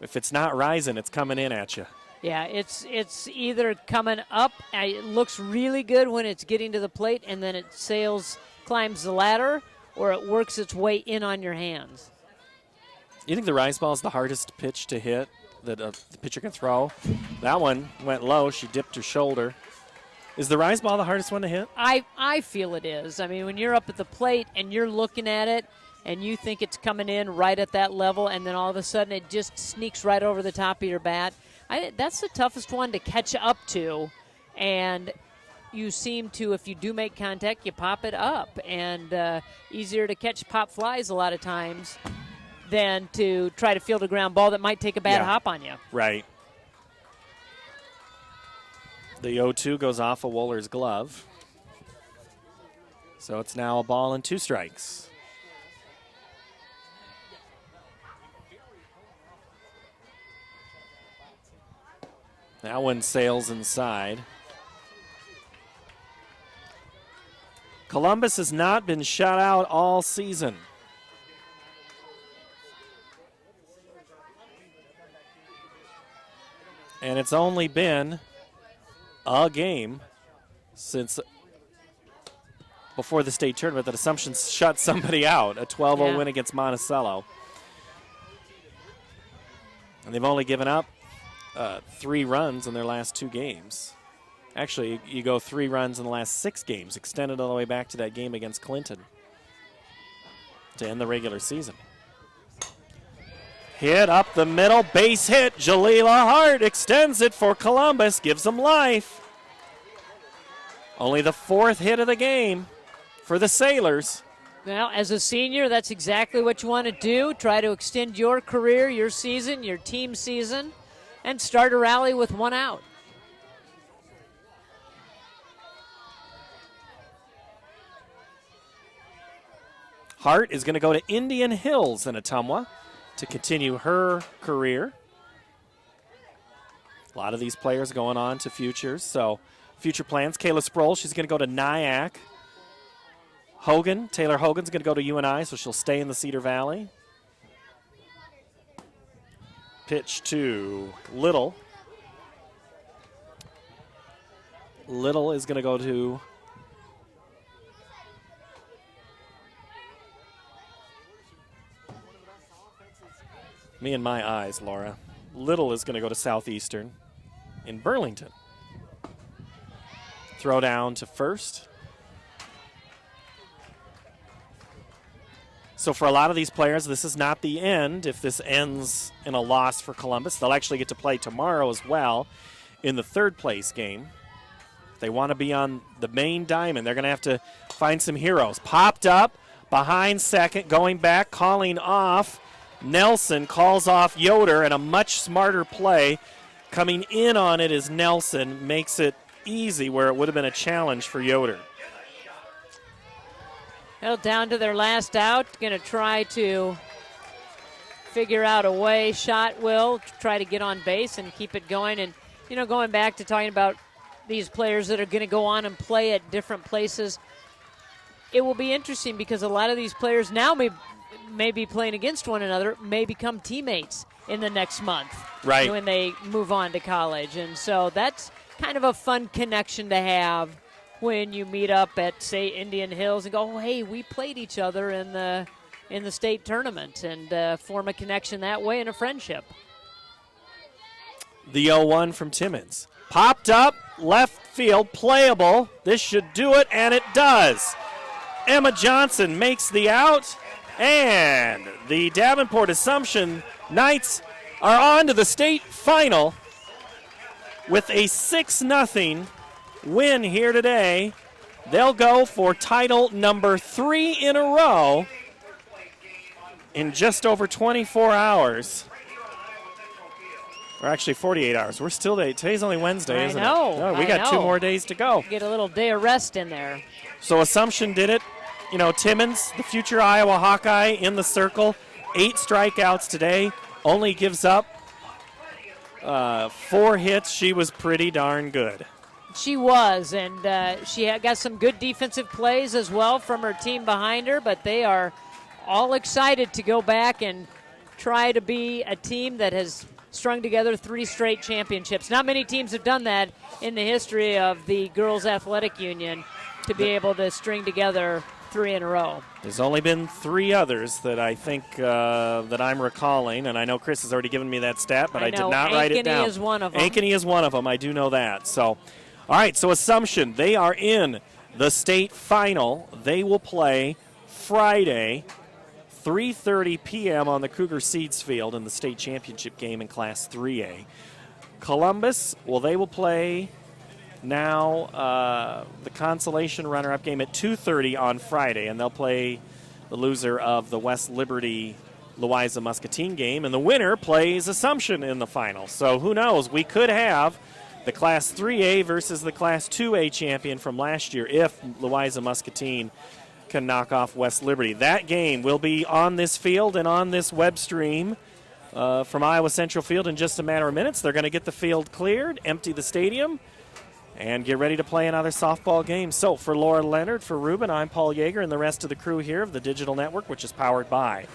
If it's not rising, it's coming in at you. Yeah, it's either coming up. It looks really good when it's getting to the plate, and then it climbs the ladder, or it works its way in on your hands. You think the rise ball is the hardest pitch to hit that the pitcher can throw? That one went low. She dipped her shoulder. Is the rise ball the hardest one to hit? I feel it is. I mean, when you're up at the plate and you're looking at it and you think it's coming in right at that level, and then all of a sudden it just sneaks right over the top of your bat, that's the toughest one to catch up to. And you seem to, if you do make contact, you pop it up. And easier to catch pop flies a lot of times than to try to field a ground ball that might take a bad hop on you. Right. The 0-2 goes off of Wooler's glove. So it's now a ball and 2 strikes. That one sails inside. Columbus has not been shut out all season. And it's only been a game since before the state tournament that Assumption shut somebody out, a 12-0 win against Monticello. And they've only given up 3 runs in their last 2 games. Actually, you go 3 runs in the last 6 games, extended all the way back to that game against Clinton to end the regular season. Hit up the middle, base hit. Jalila Hart extends it for Columbus, gives them life. Only the 4th hit of the game for the Sailors. Well, as a senior, that's exactly what you want to do. Try to extend your career, your season, your team season, and start a rally with 1 out. Hart is going to go to Indian Hills in Ottumwa to continue her career. A lot of these players going on to futures, so future plans. Kayla Sproul, she's going to go to Nyack. Taylor Hogan's going to go to UNI, so she'll stay in the Cedar Valley. Pitch to Little. Little is going to go to me and my eyes, Laura. Little is going to go to Southeastern in Burlington. Throw down to first. So for a lot of these players, this is not the end. If this ends in a loss for Columbus, they'll actually get to play tomorrow as well in the third place game. If they want to be on the main diamond, they're going to have to find some heroes. Popped up behind second, going back, calling off. Nelson calls off Yoder, and a much smarter play coming in on it is Nelson, makes it easy where it would have been a challenge for Yoder. Held down to their last out. Going to try to figure out a way. Shot will try to get on base and keep it going. And, you know, going back to talking about these players that are going to go on and play at different places, it will be interesting because a lot of these players now may be playing against one another, may become teammates in the next month. Right. When they move on to college. And so that's kind of a fun connection to have when you meet up at, say, Indian Hills and go, oh, hey, we played each other in the state tournament, and form a connection that way and a friendship. The 0-1 from Timmons. Popped up, left field, playable. This should do it, and it does. Emma Johnson makes the out, and the Davenport Assumption Knights are on to the state final with a 6-0 win here today. They'll go for title number 3 in a row in just over 24 hours. Or actually 48 hours. We're still there. Today's only Wednesday, isn't it? No, we got 2 more days to go. Get a little day of rest in there. So Assumption did it. You know, Timmons, the future Iowa Hawkeye in the circle, 8 strikeouts today, only gives up 4 hits. She was pretty darn good. She was, and she got some good defensive plays as well from her team behind her, but they are all excited to go back and try to be a team that has strung together 3 straight championships. Not many teams have done that in the history of the Girls Athletic Union, to be able to string together 3 in a row. There's only been 3 others that I think that I'm recalling, and I know Chris has already given me that stat, but I did not write it down. Ankeny is one of them. Ankeny is one of them. I do know that. So, all right, so Assumption, they are in the state final. They will play Friday, 3:30 p.m. on the Cougar Seeds Field in the state championship game in Class 3A. Columbus, well, they will play now the consolation runner-up game at 2:30 on Friday, and they'll play the loser of the West Liberty Louisa Muscatine game, and the winner plays Assumption in the final. So who knows? We could have the Class 3A versus the Class 2A champion from last year if Louisa Muscatine can knock off West Liberty. That game will be on this field and on this web stream from Iowa Central Field in just a matter of minutes. They're going to get the field cleared, empty the stadium, and get ready to play another softball game. So for Laura Leonard, for Ruben, I'm Paul Yeager, and the rest of the crew here of the Digital Network, which is powered by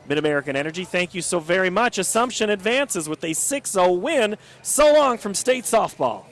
Mid-American Energy. Thank you so very much. Assumption advances with a 6-0 win. So long from state softball.